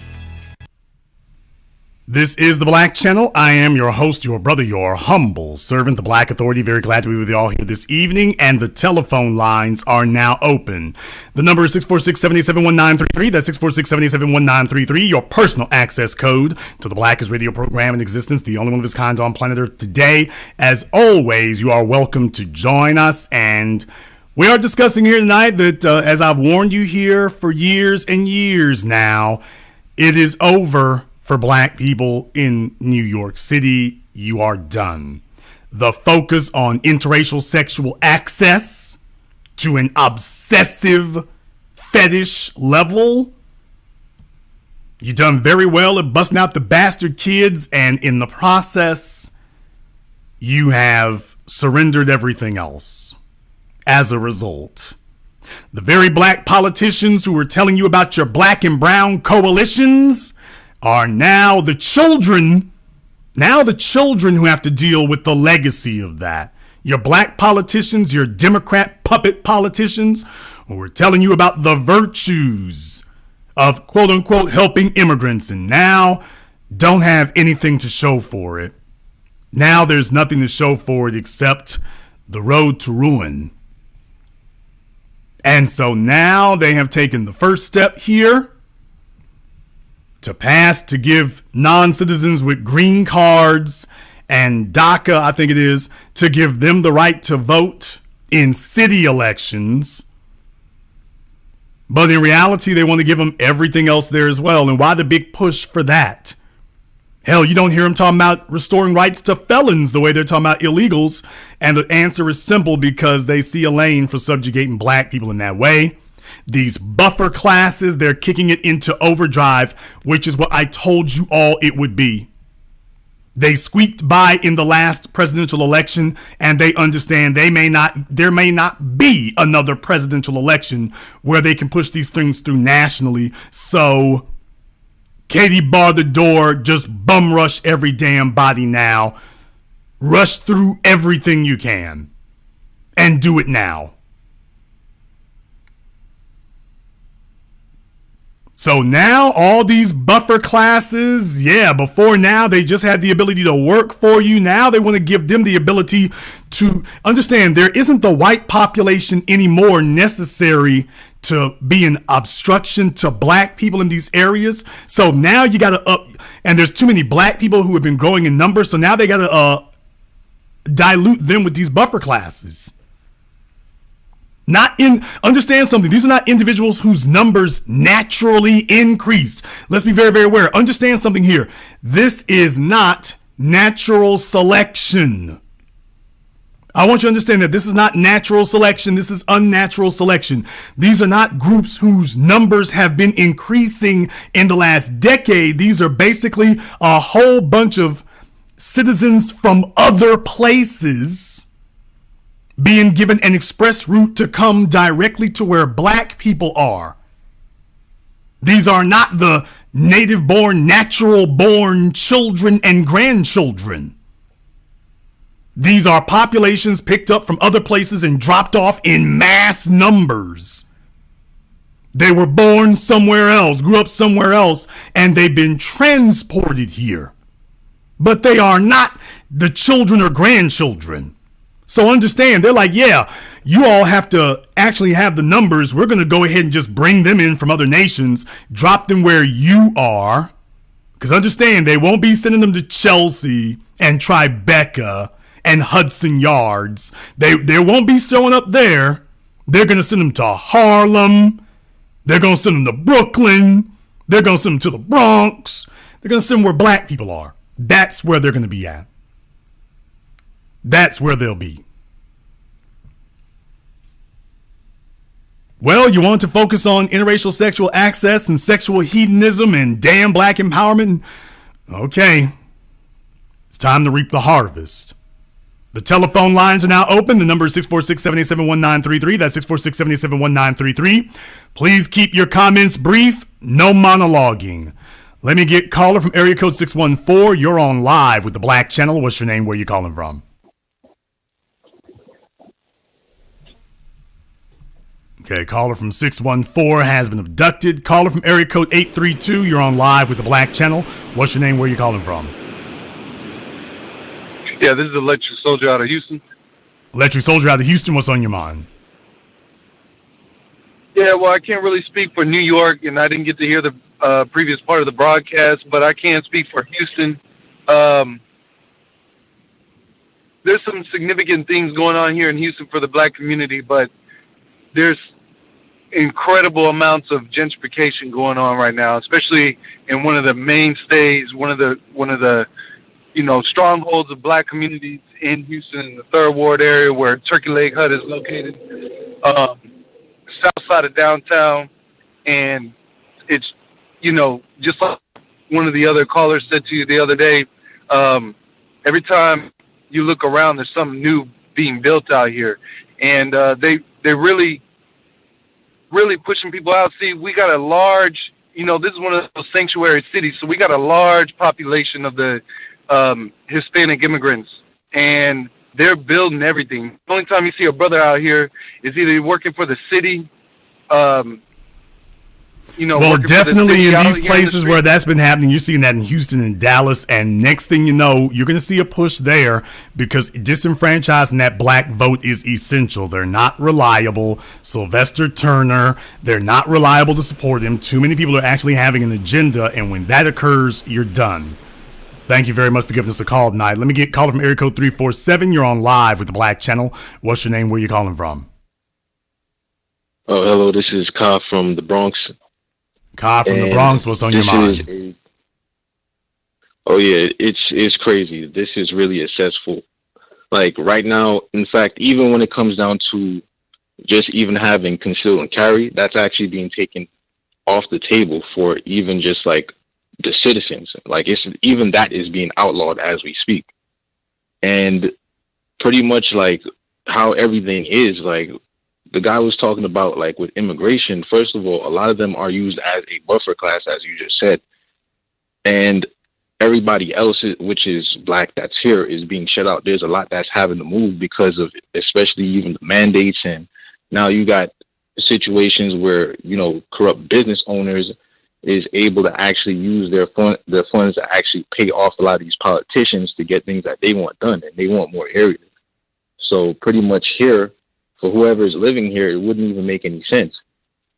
This is The Black Channel. I am your host, your brother, your humble servant, the Black Authority. Very glad to be with you all here this evening, and the telephone lines are now open. The number is 646-787-1933. That's 646-787-1933. Your personal access code to the Blackest radio program in existence, the only one of its kind on planet Earth today. As always, you are welcome to join us, and we are discussing here tonight that, as I've warned you here for years and years now, it is over for black people in New York City. You are done. The focus on interracial sexual access to an obsessive fetish level. You done very well at busting out the bastard kids, and in the process, you have surrendered everything else. As a result, the very black politicians who were telling you about your black and brown coalitions are now the children who have to deal with the legacy of that. Your black politicians, your Democrat puppet politicians, who were telling you about the virtues of quote unquote helping immigrants, and now don't have anything to show for it. Now there's nothing to show for it except the road to ruin. And so now they have taken the first step here to give non-citizens with green cards and DACA, I think it is, to give them the right to vote in city elections. But in reality, they want to give them everything else there as well. And why the big push for that? Hell, you don't hear them talking about restoring rights to felons the way they're talking about illegals. And the answer is simple: because they see a lane for subjugating black people in that way. These buffer classes, they're kicking it into overdrive, which is what I told you all it would be. They squeaked by in the last presidential election, and they understand there may not be another presidential election where they can push these things through nationally. So Katie bar the door, just bum rush every damn body now. Rush through everything you can and do it now. So now all these buffer classes, before now they just had the ability to work for you. Now they want to give them the ability to understand there isn't the white population anymore necessary to be an obstruction to black people in these areas. So now you got to and there's too many black people who have been growing in numbers. So now they got to dilute them with these buffer classes. Understand something. These are not individuals whose numbers naturally increased. Let's be very, very aware. Understand something here. This is not natural selection. I want you to understand that this is not natural selection. This is unnatural selection. These are not groups whose numbers have been increasing in the last decade. These are basically a whole bunch of citizens from other places being given an express route to come directly to where black people are. These are not the native-born, natural-born children and grandchildren. These are populations picked up from other places and dropped off in mass numbers. They were born somewhere else, grew up somewhere else, and they've been transported here. But they are not the children or grandchildren. So understand, they're like, yeah, you all have to actually have the numbers. We're going to go ahead and just bring them in from other nations, drop them where you are. Because understand, they won't be sending them to Chelsea and Tribeca and Hudson Yards. They won't be showing up there. They're going to send them to Harlem. They're going to send them to Brooklyn. They're going to send them to the Bronx. They're going to send them where black people are. That's where they're going to be at. That's where they'll be. Well, you want to focus on interracial sexual access and sexual hedonism and damn black empowerment? Okay. It's time to reap the harvest. The telephone lines are now open. The number is 646-787-1933. That's 646-787-1933. Please keep your comments brief. No monologuing. Let me get caller from area code 614. You're on live with the Black Channel. What's your name? Where you calling from? Okay, caller from 614 has been abducted. Caller from area code 832. You're on live with the Black Channel. What's your name? Where you calling from? Yeah, this is Electric Soldier out of Houston. Electric Soldier out of Houston. What's on your mind? Yeah, well, I can't really speak for New York, and I didn't get to hear the previous part of the broadcast, but I can speak for Houston. There's some significant things going on here in Houston for the black community, but there's incredible amounts of gentrification going on right now, especially in one of the mainstays, one of the strongholds of black communities in Houston, in the Third Ward area where Turkey Leg Hut is located, south side of downtown. And it's, just like one of the other callers said to you the other day, every time you look around, there's something new being built out here. And they're really pushing people out. See, we got a large, this is one of those sanctuary cities, so we got a large population of the Hispanic immigrants, and they're building everything. The only time you see a brother out here is either working for the city, well, definitely in these places where that's been happening, you're seeing that in Houston and Dallas, and next thing you know, you're going to see a push there because disenfranchising that black vote is essential. They're not reliable. Sylvester Turner, they're not reliable to support him. Too many people are actually having an agenda, and when that occurs, you're done. Thank you very much for giving us a call tonight. Let me get called from area code 347. You're on live with the Black Channel. What's your name? Where you calling from? Oh, hello. This is Ka from the Bronx. Ka from the Bronx. What's on your mind? It's crazy. This is really accessible. Like right now, in fact, even when it comes down to just even having conceal and carry, that's actually being taken off the table for even just like the citizens. Like even that is being outlawed as we speak. And pretty much like how everything is, like the guy was talking about, like with immigration, first of all, a lot of them are used as a buffer class, as you just said. And everybody else, which is black that's here, is being shut out. There's a lot that's having to move because of especially even the mandates. And now you got situations where, corrupt business owners is able to actually use their funds to actually pay off a lot of these politicians to get things that they want done, and they want more areas. So pretty much here, for whoever is living here, it wouldn't even make any sense.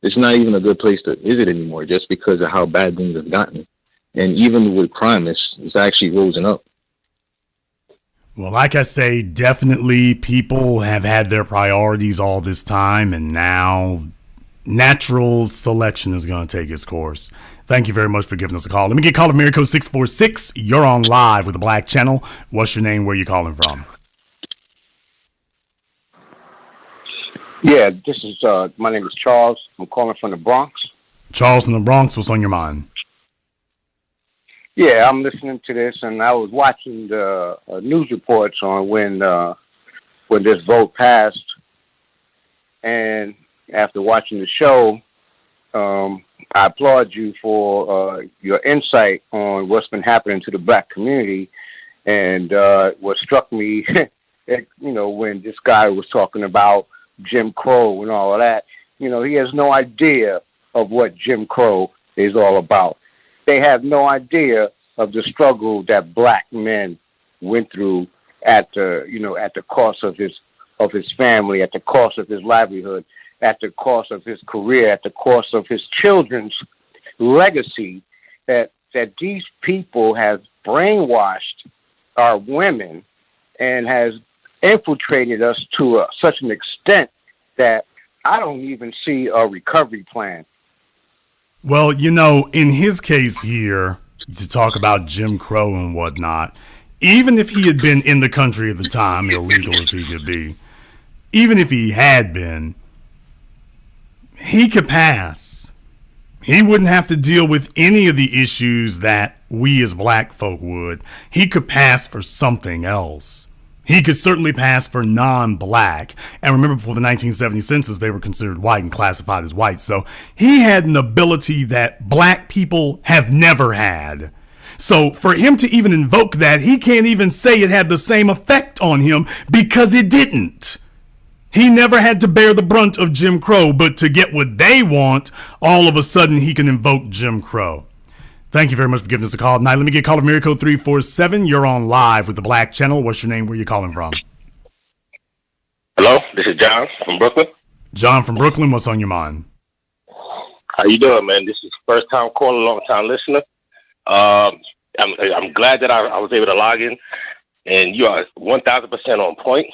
It's not even a good place to visit anymore just because of how bad things have gotten. And even with crime, it's actually rising up. Well, like I say, definitely people have had their priorities all this time, and now natural selection is going to take its course. Thank you very much for giving us a call. Let me get called from area code 646. You're on live with the Black Channel. What's your name? Where you calling from? Yeah, this is my name is Charles. I'm calling from the Bronx. Charles from the Bronx. What's on your mind? Yeah, I'm listening to this, and I was watching the news reports on when this vote passed, and after watching the show, I applaud you for your insight on what's been happening to the black community. And what struck me, when this guy was talking about Jim Crow and all of that, he has no idea of what Jim Crow is all about. They have no idea of the struggle that black men went through at the cost of his of his family, at the cost of his livelihood, at the cost of his career, at the cost of his children's legacy, that these people have brainwashed our women and has infiltrated us to such an extent that I don't even see a recovery plan. Well, you know, in his case here, to talk about Jim Crow and whatnot, even if he had been in the country at the time, illegal as he could be, even if he had been, he could pass. He wouldn't have to deal with any of the issues that we as black folk would. He could pass for something else. He could certainly pass for non-black. And remember, before the 1970 census, they were considered white and classified as white. So he had an ability that black people have never had. So for him to even invoke that, he can't even say it had the same effect on him because it didn't. He never had to bear the brunt of Jim Crow, but to get what they want, all of a sudden he can invoke Jim Crow. Thank you very much for giving us a call. Now, let me get caller Miracle 347. You're on live with the Black Channel. What's your name? Where you calling from? Hello, this is John from Brooklyn. John from Brooklyn, what's on your mind? How you doing, man? This is first time caller, long time listener. I'm glad that I was able to log in, and you are 1,000% on point.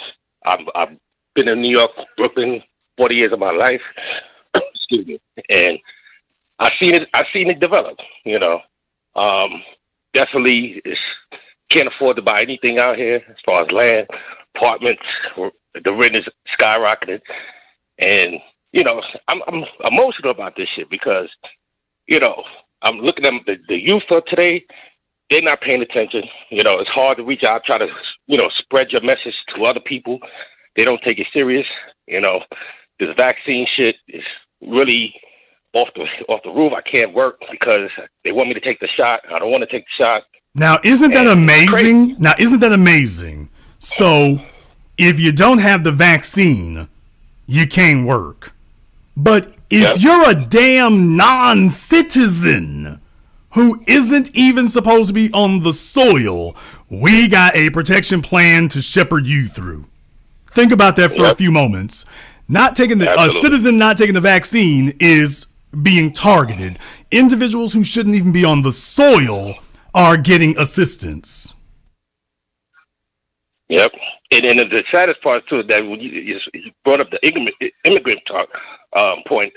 I've been in New York, Brooklyn, 40 years of my life. Excuse me, and I've seen it develop. You know, definitely can't afford to buy anything out here as far as land, apartments. The rent is skyrocketing, and you know, I'm emotional about this shit because, you know, I'm looking at the youth of today. They're not paying attention. You know, it's hard to reach out, try to, you know, spread your message to other people. They don't take it serious. You know, this vaccine shit is really off the roof. I can't work because they want me to take the shot. I don't want to take the shot. Now, isn't that amazing? Now, isn't that amazing? So, if you don't have the vaccine, you can't work. But if you're a damn non-citizen who isn't even supposed to be on the soil, we got a protection plan to shepherd you through. Think about that for a few moments. Not taking a citizen not taking the vaccine is being targeted. Individuals who shouldn't even be on the soil are getting assistance. Yep. And the saddest part too is that when you brought up the immigrant talk point,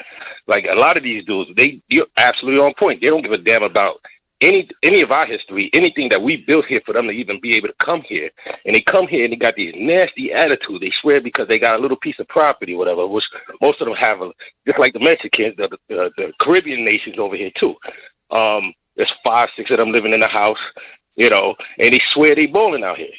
like a lot of these dudes, you're absolutely on point. They don't give a damn about any of our history, anything that we built here for them to even be able to come here. And they come here and they got these nasty attitudes. They swear because they got a little piece of property, whatever, which most of them have, just like the Mexicans, the Caribbean nations over here too. There's 5, 6 of them living in a house, you know, and they swear they balling out here.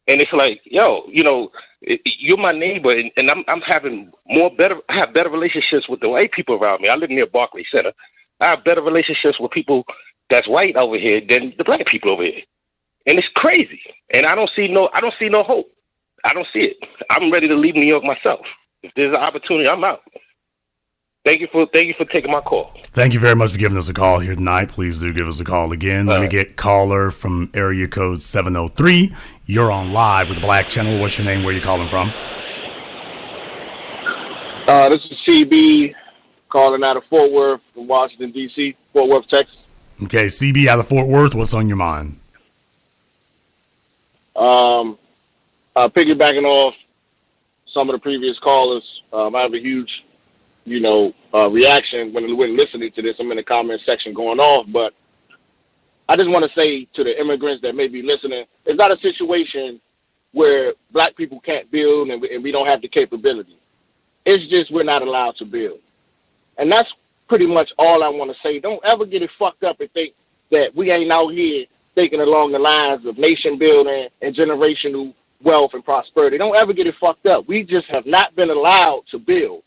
And it's like, yo, you know, you're my neighbor, and I'm having I have better relationships with the white people around me. I live near Barclays Center. I have better relationships with people that's white over here than the black people over here. And it's crazy. And I don't see no hope. I don't see it. I'm ready to leave New York myself. If there's an opportunity, I'm out. Thank you for taking my call. Thank you very much for giving us a call here tonight. Please do give us a call again. Let me get caller from area code 703. You're on live with the Black Channel. What's your name? Where are you calling from? This is CB calling out of Fort Worth from Washington, D.C., Fort Worth, Texas. Okay, CB out of Fort Worth. What's on your mind? Piggybacking off some of the previous callers, I have a huge reaction when listening to this. I'm in the comment section going off, but I just want to say to the immigrants that may be listening, it's not a situation where black people can't build and we don't have the capability. It's just we're not allowed to build. And that's pretty much all I want to say. Don't ever get it fucked up and think that we ain't out here thinking along the lines of nation building and generational wealth and prosperity. Don't ever get it fucked up. We just have not been allowed to build.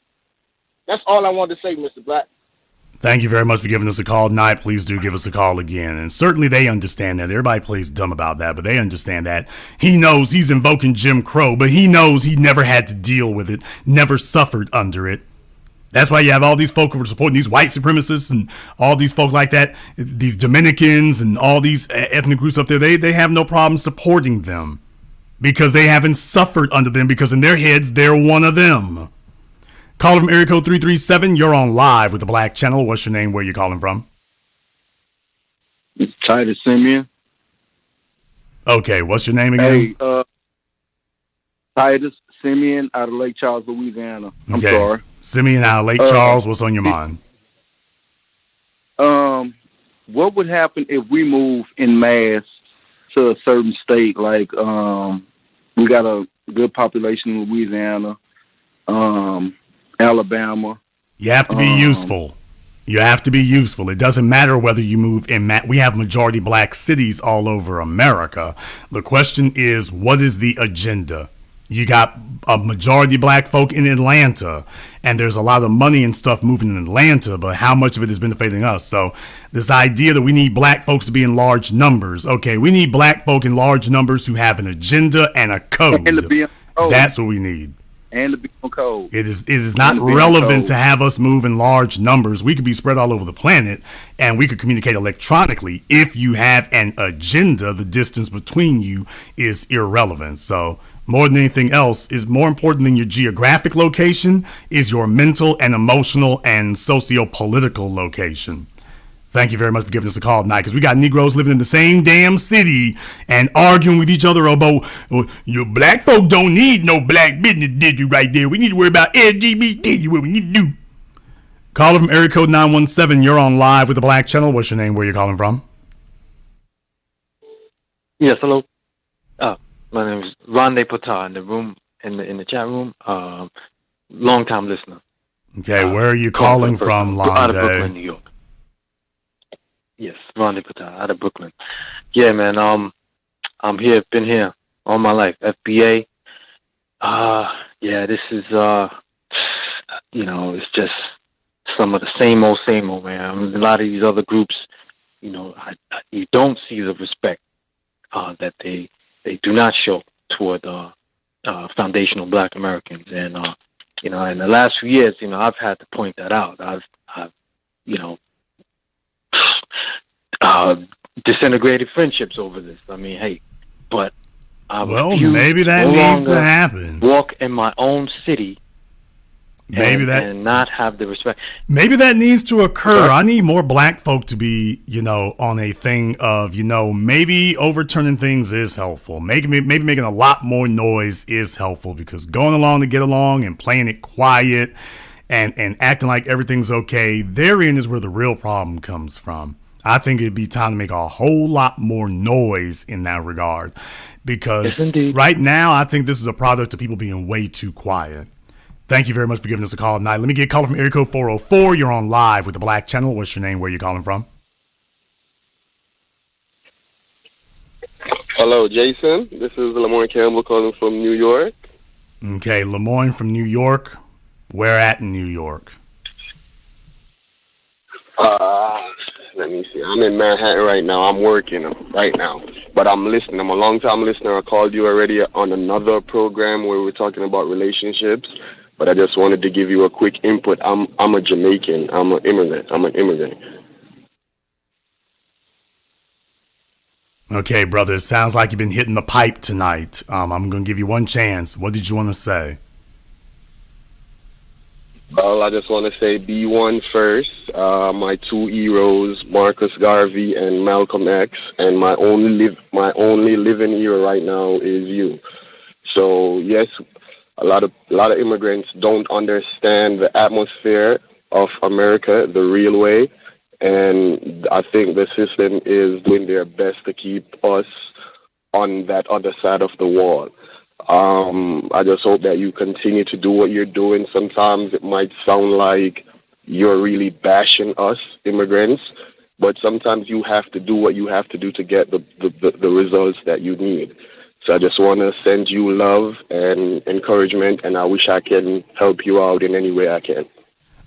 That's all I wanted to say, Mr. Black. Thank you very much for giving us a call tonight. Please do give us a call again. And certainly they understand that. Everybody plays dumb about that, but they understand that. He knows he's invoking Jim Crow, but he knows he never had to deal with it, never suffered under it. That's why you have all these folk who are supporting these white supremacists and all these folk like that, these Dominicans and all these ethnic groups up there. They have no problem supporting them because they haven't suffered under them, because in their heads, they're one of them. Caller from area code 337, you're on live with the Black Channel. What's your name? Where you calling from? Titus Simeon. Okay, what's your name again? Hey, Titus Simeon out of Lake Charles, Louisiana. I'm sorry. Simeon out of Lake Charles. What's on your mind? What would happen if we move in mass to a certain state? Like, we got a good population in Louisiana, Alabama. You have to be useful. You have to be useful. It doesn't matter whether you move in. We have majority black cities all over America. The question is, what is the agenda? You got a majority black folk in Atlanta, and there's a lot of money and stuff moving in Atlanta, but how much of it is benefiting us? So this idea that we need black folks to be in large numbers. Okay, we need black folk in large numbers who have an agenda and a code. And to be on code. That's what we need. And to be on code. It is not relevant to have us move in large numbers. We could be spread all over the planet, and we could communicate electronically. If you have an agenda, the distance between you is irrelevant. So more than anything else, is more important than your geographic location is your mental and emotional and socio-political location. Thank you very much for giving us a call tonight, because we got Negroes living in the same damn city and arguing with each other about, your black folk don't need no black business district right there. We need to worry about LGBT, what we need to do. Caller from area code 917, you're on live with the Black Channel. What's your name? Where you calling from? Yes, hello. My name is Rondé Potar in the room, in the chat room. Long time listener. Okay, where are you calling from, Londe? Out of Brooklyn, New York. Yes, Rondé Potar, out of Brooklyn. Yeah, man. I'm here. Been here all my life. FBA. Yeah, this is it's just some of the same old, man. A lot of these other groups, you don't see the respect that they do not show toward foundational Black Americans, and in the last few years, I've had to point that out. I've disintegrated friendships over this. I mean, hey, but maybe that needs to happen. Walk in my own city. And not have the respect. Maybe that needs to occur. I need more black folk to be, on a thing of, maybe overturning things is helpful. Maybe making a lot more noise is helpful, because going along to get along and playing it quiet and acting like everything's okay, therein is where the real problem comes from. I think it'd be time to make a whole lot more noise in that regard, because right now I think this is a product of people being way too quiet. Thank you very much for giving us a call tonight. Let me get a call from area code 404. You're on live with the Black Channel. What's your name? Where are you calling from? Hello, Jason. This is Lemoyne Campbell calling from New York. Okay, Lemoyne from New York. Where at in New York? Let me see. I'm in Manhattan right now. I'm working right now, but I'm listening. I'm a long-time listener. I called you already on another program where we were talking about relationships, but I just wanted to give you a quick input. I'm a Jamaican. I'm an immigrant. Okay, brother. It sounds like you've been hitting the pipe tonight. I'm going to give you one chance. What did you want to say? Well, I just want to say B1 first. My two heroes, Marcus Garvey and Malcolm X, and my only living hero right now is you. So yes, a lot of immigrants don't understand the atmosphere of America the real way, and I think the system is doing their best to keep us on that other side of the wall. I just hope that you continue to do what you're doing. Sometimes it might sound like you're really bashing us immigrants, but sometimes you have to do what you have to do to get the results that you need. So I just want to send you love and encouragement, and I wish I can help you out in any way I can.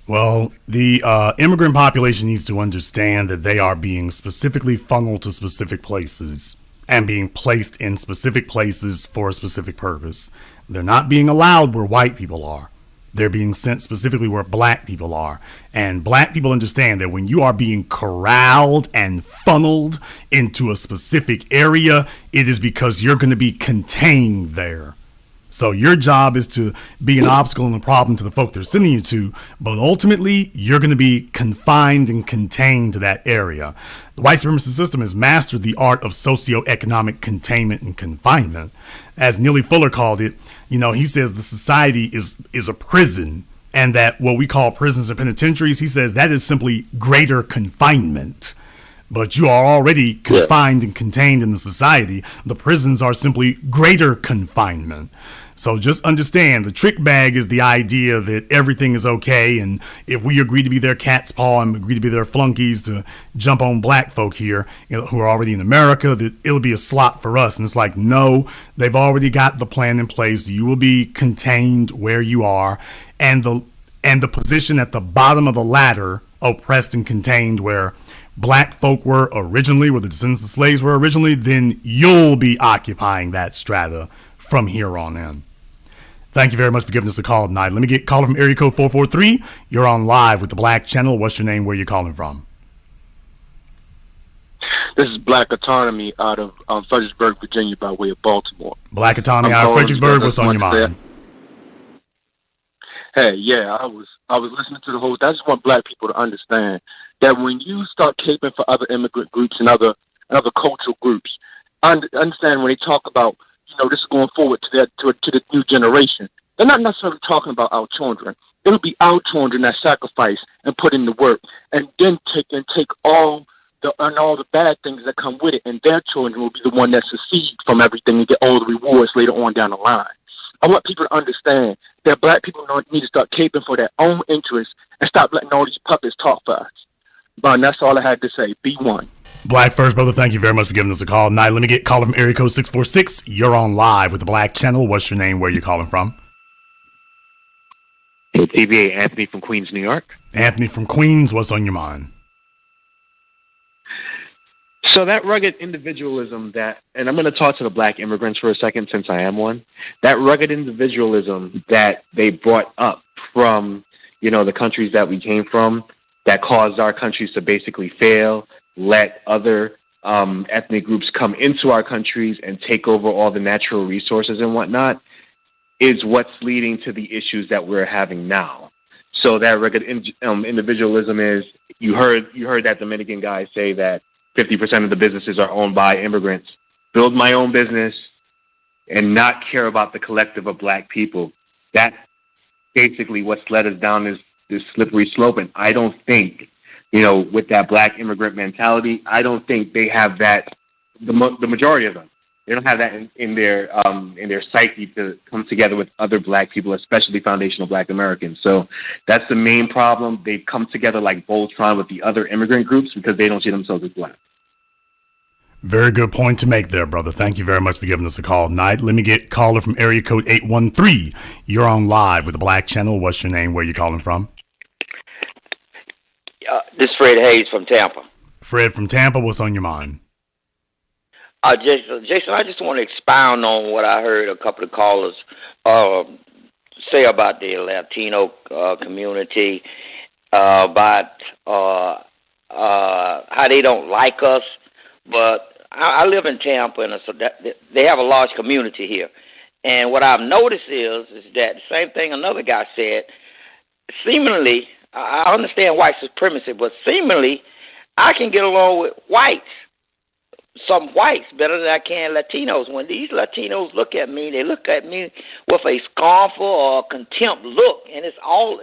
Well, the immigrant population needs to understand that they are being specifically funneled to specific places and being placed in specific places for a specific purpose. They're not being allowed where white people are. They're being sent specifically where black people are. And black people understand that when you are being corralled and funneled into a specific area, it is because you're going to be contained there. So your job is to be an obstacle and a problem to the folk they're sending you to, but ultimately you're going to be confined and contained to that area. The white supremacist system has mastered the art of socioeconomic containment and confinement. As Neely Fuller called it, he says the society is a prison, and that what we call prisons and penitentiaries, he says that is simply greater confinement. But you are already confined and contained in the society. The prisons are simply greater confinement. So just understand, the trick bag is the idea that everything is okay, and if we agree to be their cat's paw and agree to be their flunkies to jump on black folk here, who are already in America, that it'll be a slot for us. And it's like, no, they've already got the plan in place. You will be contained where you are, and the position at the bottom of the ladder, oppressed and contained, where black folk were originally, where the descendants of slaves were originally, then you'll be occupying that strata from here on in. Thank you very much for giving us a call tonight. Let me get caller from area code 443. You're on live with the Black Channel. What's your name? Where you calling from? This is Black Autonomy out of Fredericksburg, Virginia, by way of Baltimore. Black Autonomy out of Fredericksburg. What's on your mind? Hey, yeah, I was listening to the whole. I just want black people to understand that when you start caping for other immigrant groups and other cultural groups, understand when they talk about, this is going forward to the new generation. They're not necessarily talking about our children. It'll be our children that sacrifice and put in the work, and then take all the bad things that come with it, and their children will be the one that succeed from everything and get all the rewards later on down the line. I want people to understand that black people need to start caping for their own interests and stop letting all these puppets talk for us. But that's all I had to say. Be one. Black first, brother. Thank you very much for giving us a call tonight. Let me get caller from area code 646. You're on live with the Black Channel. What's your name? Where you calling from? Hey, TBA, Anthony from Queens, New York. Anthony from Queens. What's on your mind? So that rugged individualism and I'm going to talk to the black immigrants for a second since I am one, that rugged individualism that they brought up from, the countries that we came from, that caused our countries to basically fail, let other ethnic groups come into our countries and take over all the natural resources and whatnot, is what's leading to the issues that we're having now. So that rugged individualism is, you heard that Dominican guy say that 50% of the businesses are owned by immigrants. Build my own business and not care about the collective of black people. That's basically what's led us down this slippery slope. And I don't think, with that black immigrant mentality, I don't think they have that, the majority of them. They don't have that in their psyche to come together with other black people, especially foundational black Americans. So that's the main problem. They come together like Voltron with the other immigrant groups because they don't see themselves as black. Very good point to make there, brother. Thank you very much for giving us a call tonight. Let me get caller from area code 813. You're on live with the Black Channel. What's your name? Where you calling from? This is Fred Hayes from Tampa. Fred from Tampa. What's on your mind? Jason, I just want to expound on what I heard a couple of callers say about the Latino community, about how they don't like us. But I live in Tampa, and so they have a large community here. And what I've noticed is that the same thing another guy said, seemingly, I understand white supremacy, but seemingly I can get along with whites, some whites, better than I can Latinos. When these Latinos look at me, they look at me with a scornful or contempt look, and it's all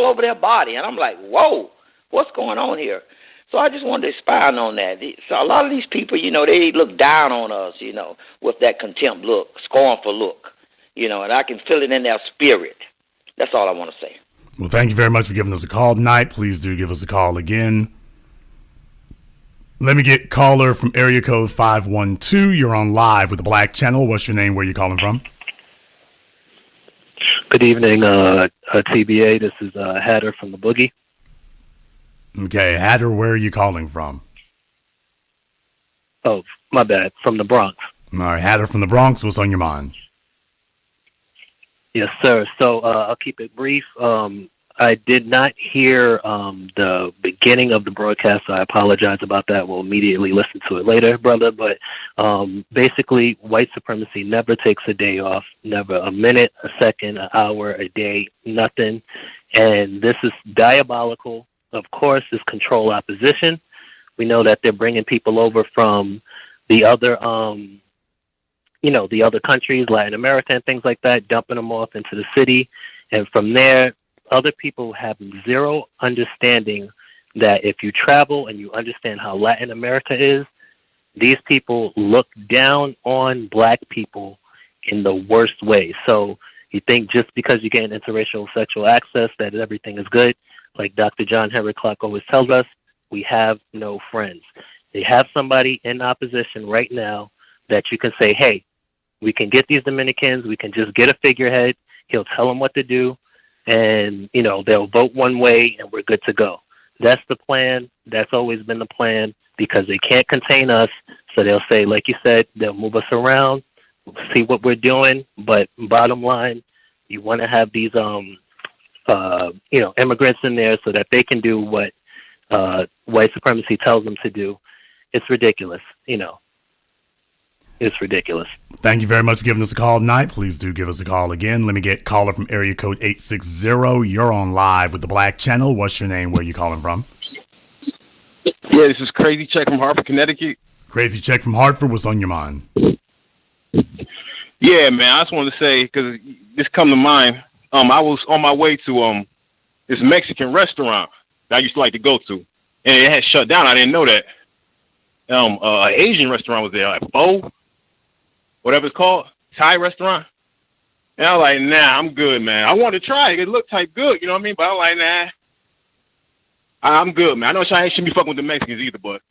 over their body. And I'm like, whoa, what's going on here? So I just wanted to expound on that. So a lot of these people, they look down on us, with that contempt look, scornful look, and I can feel it in their spirit. That's all I want to say. Well, thank you very much for giving us a call tonight. Please do give us a call again. Let me get caller from area code 512. You're on live with the Black Channel. What's your name? Where you calling from? Good evening, TBA. This is Hatter from the Boogie. Okay, Hatter, where are you calling from? Oh, my bad. From the Bronx. All right, Hatter from the Bronx. What's on your mind? Yes, sir. So I'll keep it brief. I did not hear the beginning of the broadcast, so I apologize about that. We'll immediately listen to it later, brother. But basically, white supremacy never takes a day off, never a minute, a second, an hour, a day, nothing. And this is diabolical. Of course, it's control opposition. We know that they're bringing people over from the other, the other countries, Latin America and things like that, dumping them off into the city. And from there, other people have zero understanding that if you travel and you understand how Latin America is, these people look down on black people in the worst way. So you think just because you get interracial sexual access that everything is good. Like Dr. John Henry Clark always tells us, we have no friends. They have somebody in opposition right now that you can say, hey, we can get these Dominicans, we can just get a figurehead, he'll tell them what to do, and, they'll vote one way and we're good to go. That's the plan. That's always been the plan because they can't contain us. So they'll say, like you said, they'll move us around, see what we're doing. But bottom line, you want to have these, immigrants in there so that they can do what white supremacy tells them to do. It's ridiculous, It's ridiculous. Thank you very much for giving us a call tonight. Please do give us a call again. Let me get caller from area code 860. You're on live with the Black Channel. What's your name? Where are you calling from? Yeah, this is Crazy Check from Hartford, Connecticut. Crazy Check from Hartford. What's on your mind? Yeah, man, I just wanted to say, because this come to mind, I was on my way to this Mexican restaurant that I used to like to go to, and it had shut down. I didn't know that. An Asian restaurant was there, like Bo, whatever it's called, Thai restaurant. And I was like, nah, I'm good, man. I wanted to try it. It looked type good, you know what I mean? But I was like, nah, I'm good, man. I know I shouldn't be fucking with the Mexicans either, but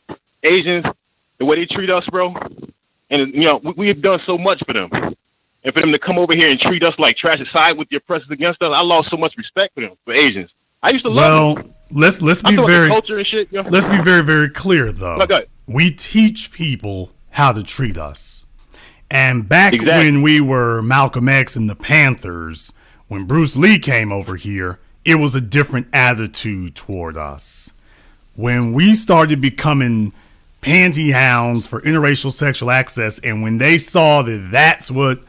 Asians, the way they treat us, bro, and, we have done so much for them. And for them to come over here and treat us like trash aside with the oppressors against us, I lost so much respect for them, for Asians. I used to love them. Let's be very culture and shit, Let's be very, very clear, though. Okay. We teach people how to treat us. And back when we were Malcolm X and the Panthers, when Bruce Lee came over here, it was a different attitude toward us. When we started becoming panty hounds for interracial sexual access, and when they saw that that's what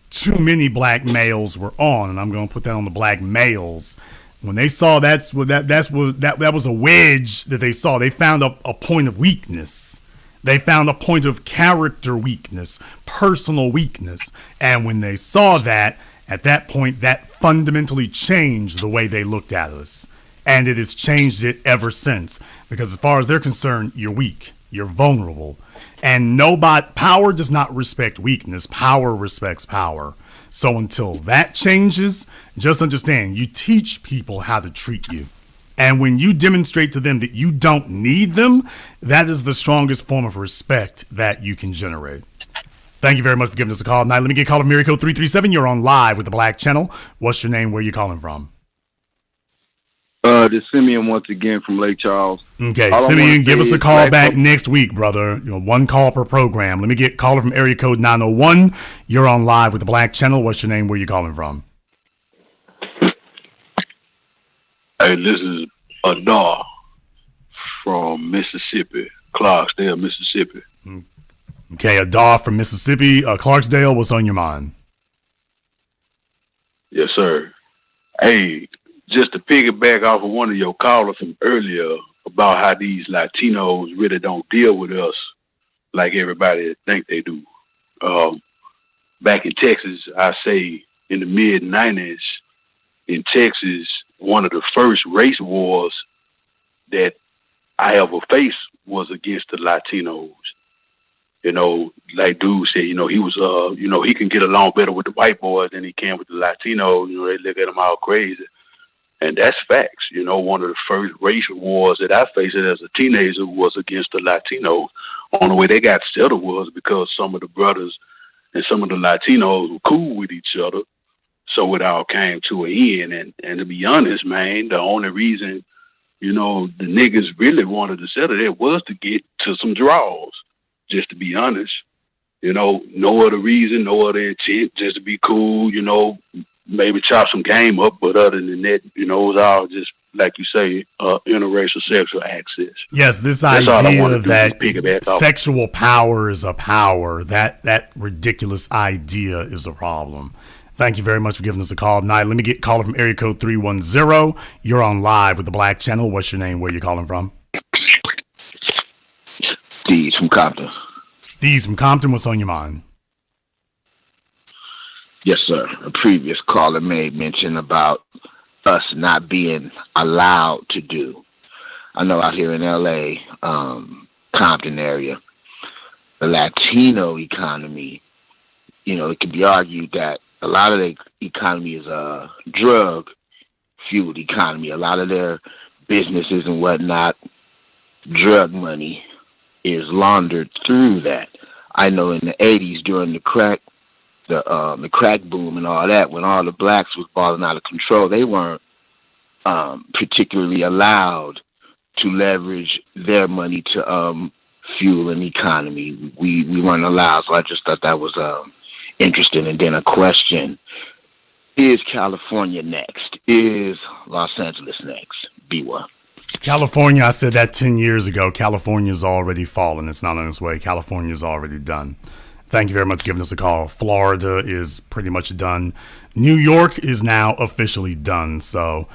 too many black males were on, and I'm going to put that on the black males, when they saw that was a wedge that they saw, they found a point of weakness. They found a point of character weakness, personal weakness. And when they saw that, at that point, that fundamentally changed the way they looked at us. And it has changed it ever since. Because as far as they're concerned, you're weak. You're vulnerable. And power does not respect weakness. Power respects power. So until that changes, just understand, you teach people how to treat you. And when you demonstrate to them that you don't need them, that is the strongest form of respect that you can generate. Thank you very much for giving us a call tonight. Let me get a call from Miracle 337. You're on live with the Black Channel. What's your name? Where are you calling from? This Simeon once again from Lake Charles. Okay, Simeon, give us a call back next week, brother. One call per program. Let me get a caller from area code 901. You're on live with the Black Channel. What's your name? Where are you calling from? Hey, this is Adar from Mississippi, Clarksdale, Mississippi. Okay, Adar from Mississippi, Clarksdale. What's on your mind? Yes, sir. Hey, just to piggyback off of one of your callers from earlier about how these Latinos really don't deal with us like everybody think they do. Back in Texas, I say in the mid-90s, in Texas, one of the first race wars that I ever faced was against the Latinos. Like dude said, he was, he can get along better with the white boys than he can with the Latinos. They look at him all crazy. And that's facts. One of the first race wars that I faced as a teenager was against the Latinos. Only way they got settled was because some of the brothers and some of the Latinos were cool with each other. So it all came to an end. And to be honest, man, the only reason, the niggas really wanted to settle there was to get to some draws. Just to be honest, no other reason, no other intent, just to be cool, maybe chop some game up, but other than that, you know, it was all just, like you say, interracial sexual access. Yes, this That's all I idea wanna do, that just piggyback off. sexual power is a power, that ridiculous idea is a problem. Thank you very much for giving us a call tonight. Let me get caller from area code 310. You're on live with the Black Channel. What's your name? Where you calling from? Deeds from Compton. Deeds from Compton. What's on your mind? Yes, sir. A previous caller made mention about us not being allowed to do. I know out here in LA, Compton area, the Latino economy, you know, it can be argued that a lot of the economy is a drug-fueled economy. A lot of their businesses and whatnot, drug money is laundered through that. I know in the 80s during the crack boom and all that, when all the blacks was balling out of control, they weren't particularly allowed to leverage their money to fuel an economy. We weren't allowed, so I just thought that was interesting. And then a question: is California next? Is Los Angeles next? B1. California, I said that 10 years ago. California's already fallen. It's not on its way. California's already done. Thank you very much for giving us a call. Florida is pretty much done. New York is now officially done. So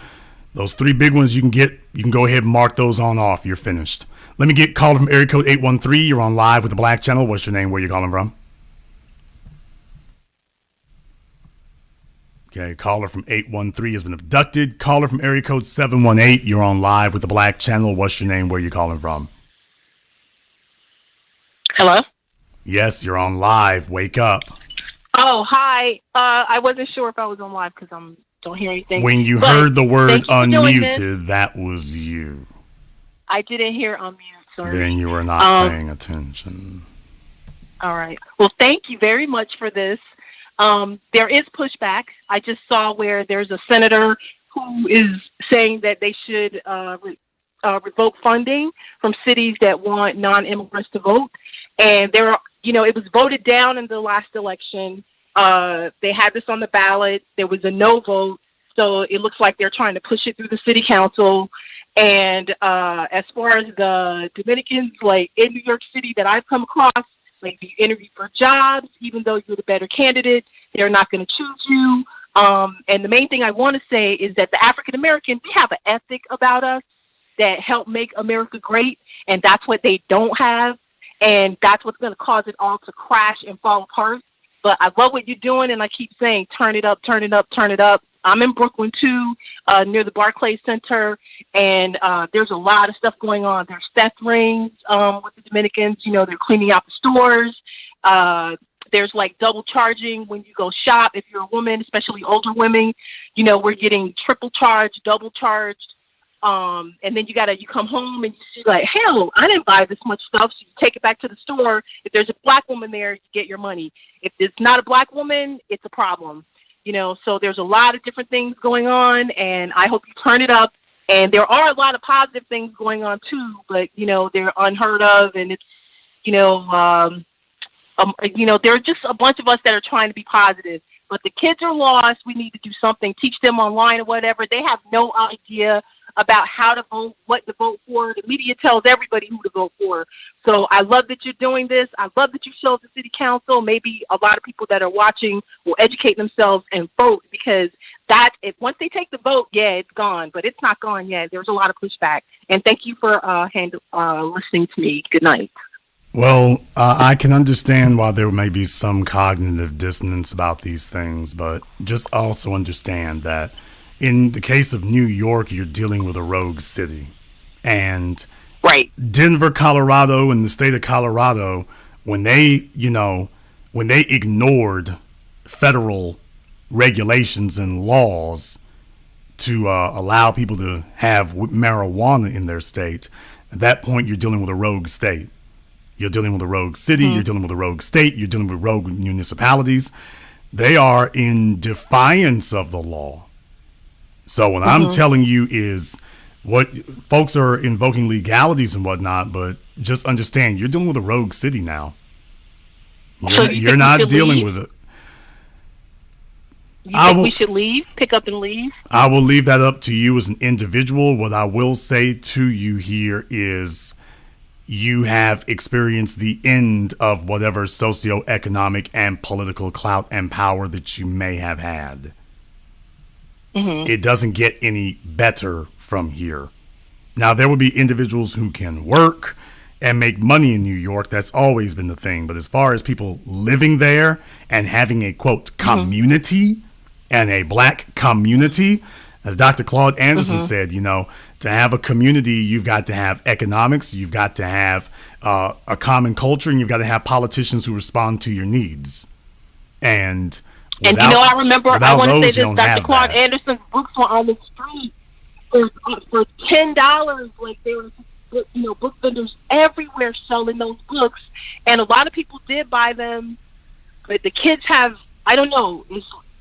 those three big ones you can go ahead and mark those on off. You're finished. Let me get called from area code 813. You're on live with the Black Channel. What's your name? Where you calling from? Okay, caller from 813 has been abducted. Caller from area code 718. You're on live with the Black Channel. What's your name? Where you calling from? Hello? Yes, you're on live. Wake up. Oh, hi. I wasn't sure if I was on live because I don't hear anything. When you But heard the word thank you for doing this. unmuted, that was you. I didn't hear unmute, sorry. Then you were not paying attention. All right. Well, thank you very much for this. There is pushback. I just saw where there's a senator who is saying that they should revoke funding from cities that want non-immigrants to vote. And there are, it was voted down in the last election. They had this on the ballot. There was a no vote. So it looks like they're trying to push it through the city council. And as far as the Dominicans, like in New York City that I've come across, like if you interview for jobs, even though you're the better candidate, they're not going to choose you. And the main thing I want to say is that the African Americans, we have an ethic about us that help make America great. And that's what they don't have. And that's what's going to cause it all to crash and fall apart. But I love what you're doing, and I keep saying, turn it up, turn it up, turn it up. I'm in Brooklyn, too, near the Barclays Center, and there's a lot of stuff going on. There's theft rings with the Dominicans. They're cleaning out the stores. There's, like, double charging when you go shop. If you're a woman, especially older women, we're getting triple charged, double charged. And then you come home and you see like, hell, I didn't buy this much stuff. So you take it back to the store. If there's a black woman there, you get your money. If it's not a black woman, it's a problem. So there's a lot of different things going on, and I hope you turn it up. And there are a lot of positive things going on too, but they're unheard of, and it's there are just a bunch of us that are trying to be positive. But the kids are lost. We need to do something, teach them online or whatever. They have no idea about how to vote, what to vote for. The media tells everybody who to vote for. So I love that you're doing this. I love that you showed the city council. Maybe a lot of people that are watching will educate themselves and vote, because once they take the vote, yeah, it's gone. But it's not gone yet. There's a lot of pushback. And thank you for listening to me. Good night. Well, I can understand why there may be some cognitive dissonance about these things, but just also understand that in the case of New York, you're dealing with a rogue city. And Denver, Colorado, and the state of Colorado, when they ignored federal regulations and laws to allow people to have marijuana in their state, at that point, you're dealing with a rogue state. You're dealing with a rogue city. You're dealing with a rogue state. You're dealing with rogue municipalities. They are in defiance of the law. So what I'm telling you is, what folks are invoking legalities and whatnot, but just understand you're dealing with a rogue city now. You're not dealing with it. You think we should leave, pick up and leave? I will leave that up to you as an individual. What I will say to you here is you have experienced the end of whatever socioeconomic and political clout and power that you may have had. Mm-hmm. It doesn't get any better from here. Now, there will be individuals who can work and make money in New York. That's always been the thing. But as far as people living there and having a, quote, community and a black community, as Dr. Claude Anderson said, you know, to have a community, you've got to have economics, you've got to have a common culture, and you've got to have politicians who respond to your needs. And you know, I remember, I want to say this, Dr. Claude Anderson's books were on the street for $10. Like, there were, you know, book vendors everywhere selling those books, and a lot of people did buy them. But the kids have, I don't know,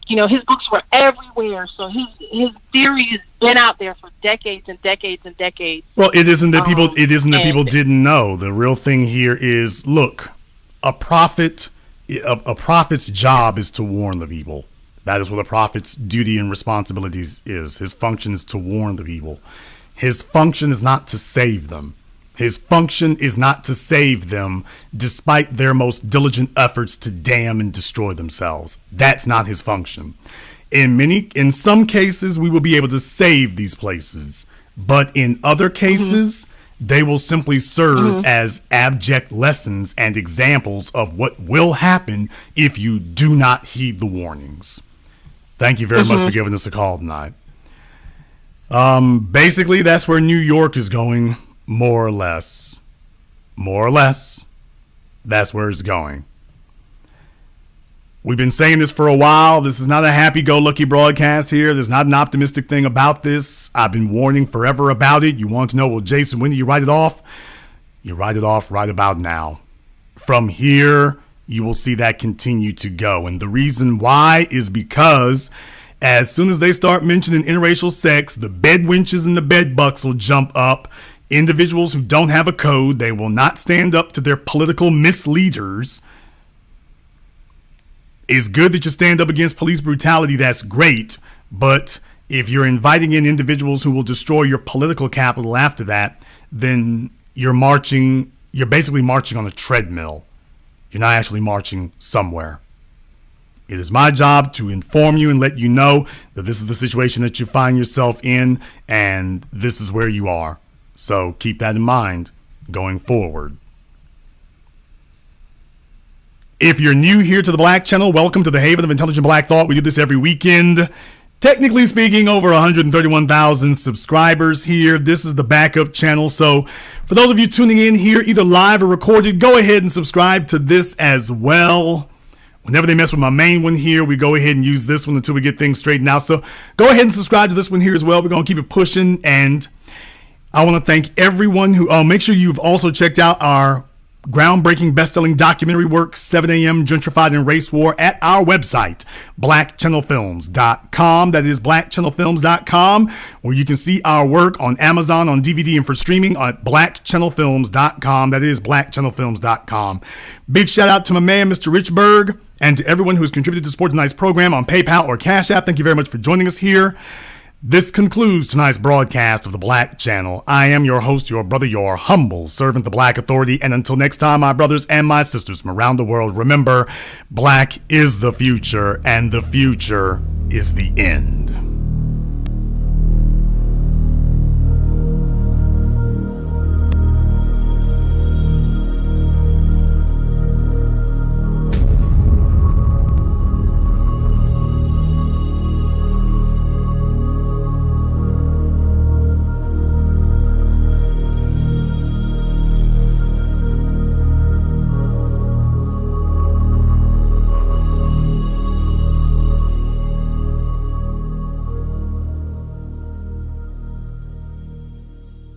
you know, his books were everywhere, so his theory has been out there for decades and decades and decades. Well, it isn't that people didn't know. The real thing here is, look, a prophet's job is to warn the people. That is what a prophet's duty and responsibilities is. His function is to warn the people. His function is not to save them. His function is not to save them despite their most diligent efforts to damn and destroy themselves. That's not his function. In some cases, we will be able to save these places, but in other cases, they will simply serve as abject lessons and examples of what will happen if you do not heed the warnings. Thank you very much for giving us a call tonight. Basically, that's where New York is going. More or less. That's where it's going. We've been saying this for a while. This is not a happy-go-lucky broadcast here. There's not an optimistic thing about this. I've been warning forever about it. You want to know, well, Jason, when do you write it off? You write it off right about now. From here, you will see that continue to go. And the reason why is because as soon as they start mentioning interracial sex, the bed winches and the bed bucks will jump up. Individuals who don't have a code, they will not stand up to their political misleaders. It's good that you stand up against police brutality. That's great. But if you're inviting in individuals who will destroy your political capital after that, then you're basically marching on a treadmill. You're not actually marching somewhere. It is my job to inform you and let you know that this is the situation that you find yourself in, and this is where you are. So keep that in mind going forward. If you're new here to the Black Channel, welcome to the Haven of Intelligent Black Thought. We do this every weekend. Technically speaking, over 131,000 subscribers here. This is the backup channel. So for those of you tuning in here, either live or recorded, go ahead and subscribe to this as well. Whenever they mess with my main one here, we go ahead and use this one until we get things straightened out. So go ahead and subscribe to this one here as well. We're going to keep it pushing. And I want to thank everyone who, make sure you've also checked out our groundbreaking best-selling documentary work, 7 a.m. Gentrified and Race War, at our website, BlackChannelFilms.com. That is BlackChannelFilms.com, where you can see our work on Amazon, on DVD, and for streaming at BlackChannelFilms.com. That is BlackChannelFilms.com. Big shout out to my man, Mr. Richberg, and to everyone who has contributed to support tonight's program on PayPal or Cash App. Thank you very much for joining us here. This concludes tonight's broadcast of the Black Channel. I am your host, your brother, your humble servant, the Black Authority. And until next time, my brothers and my sisters from around the world, remember, black is the future, and the future is the end.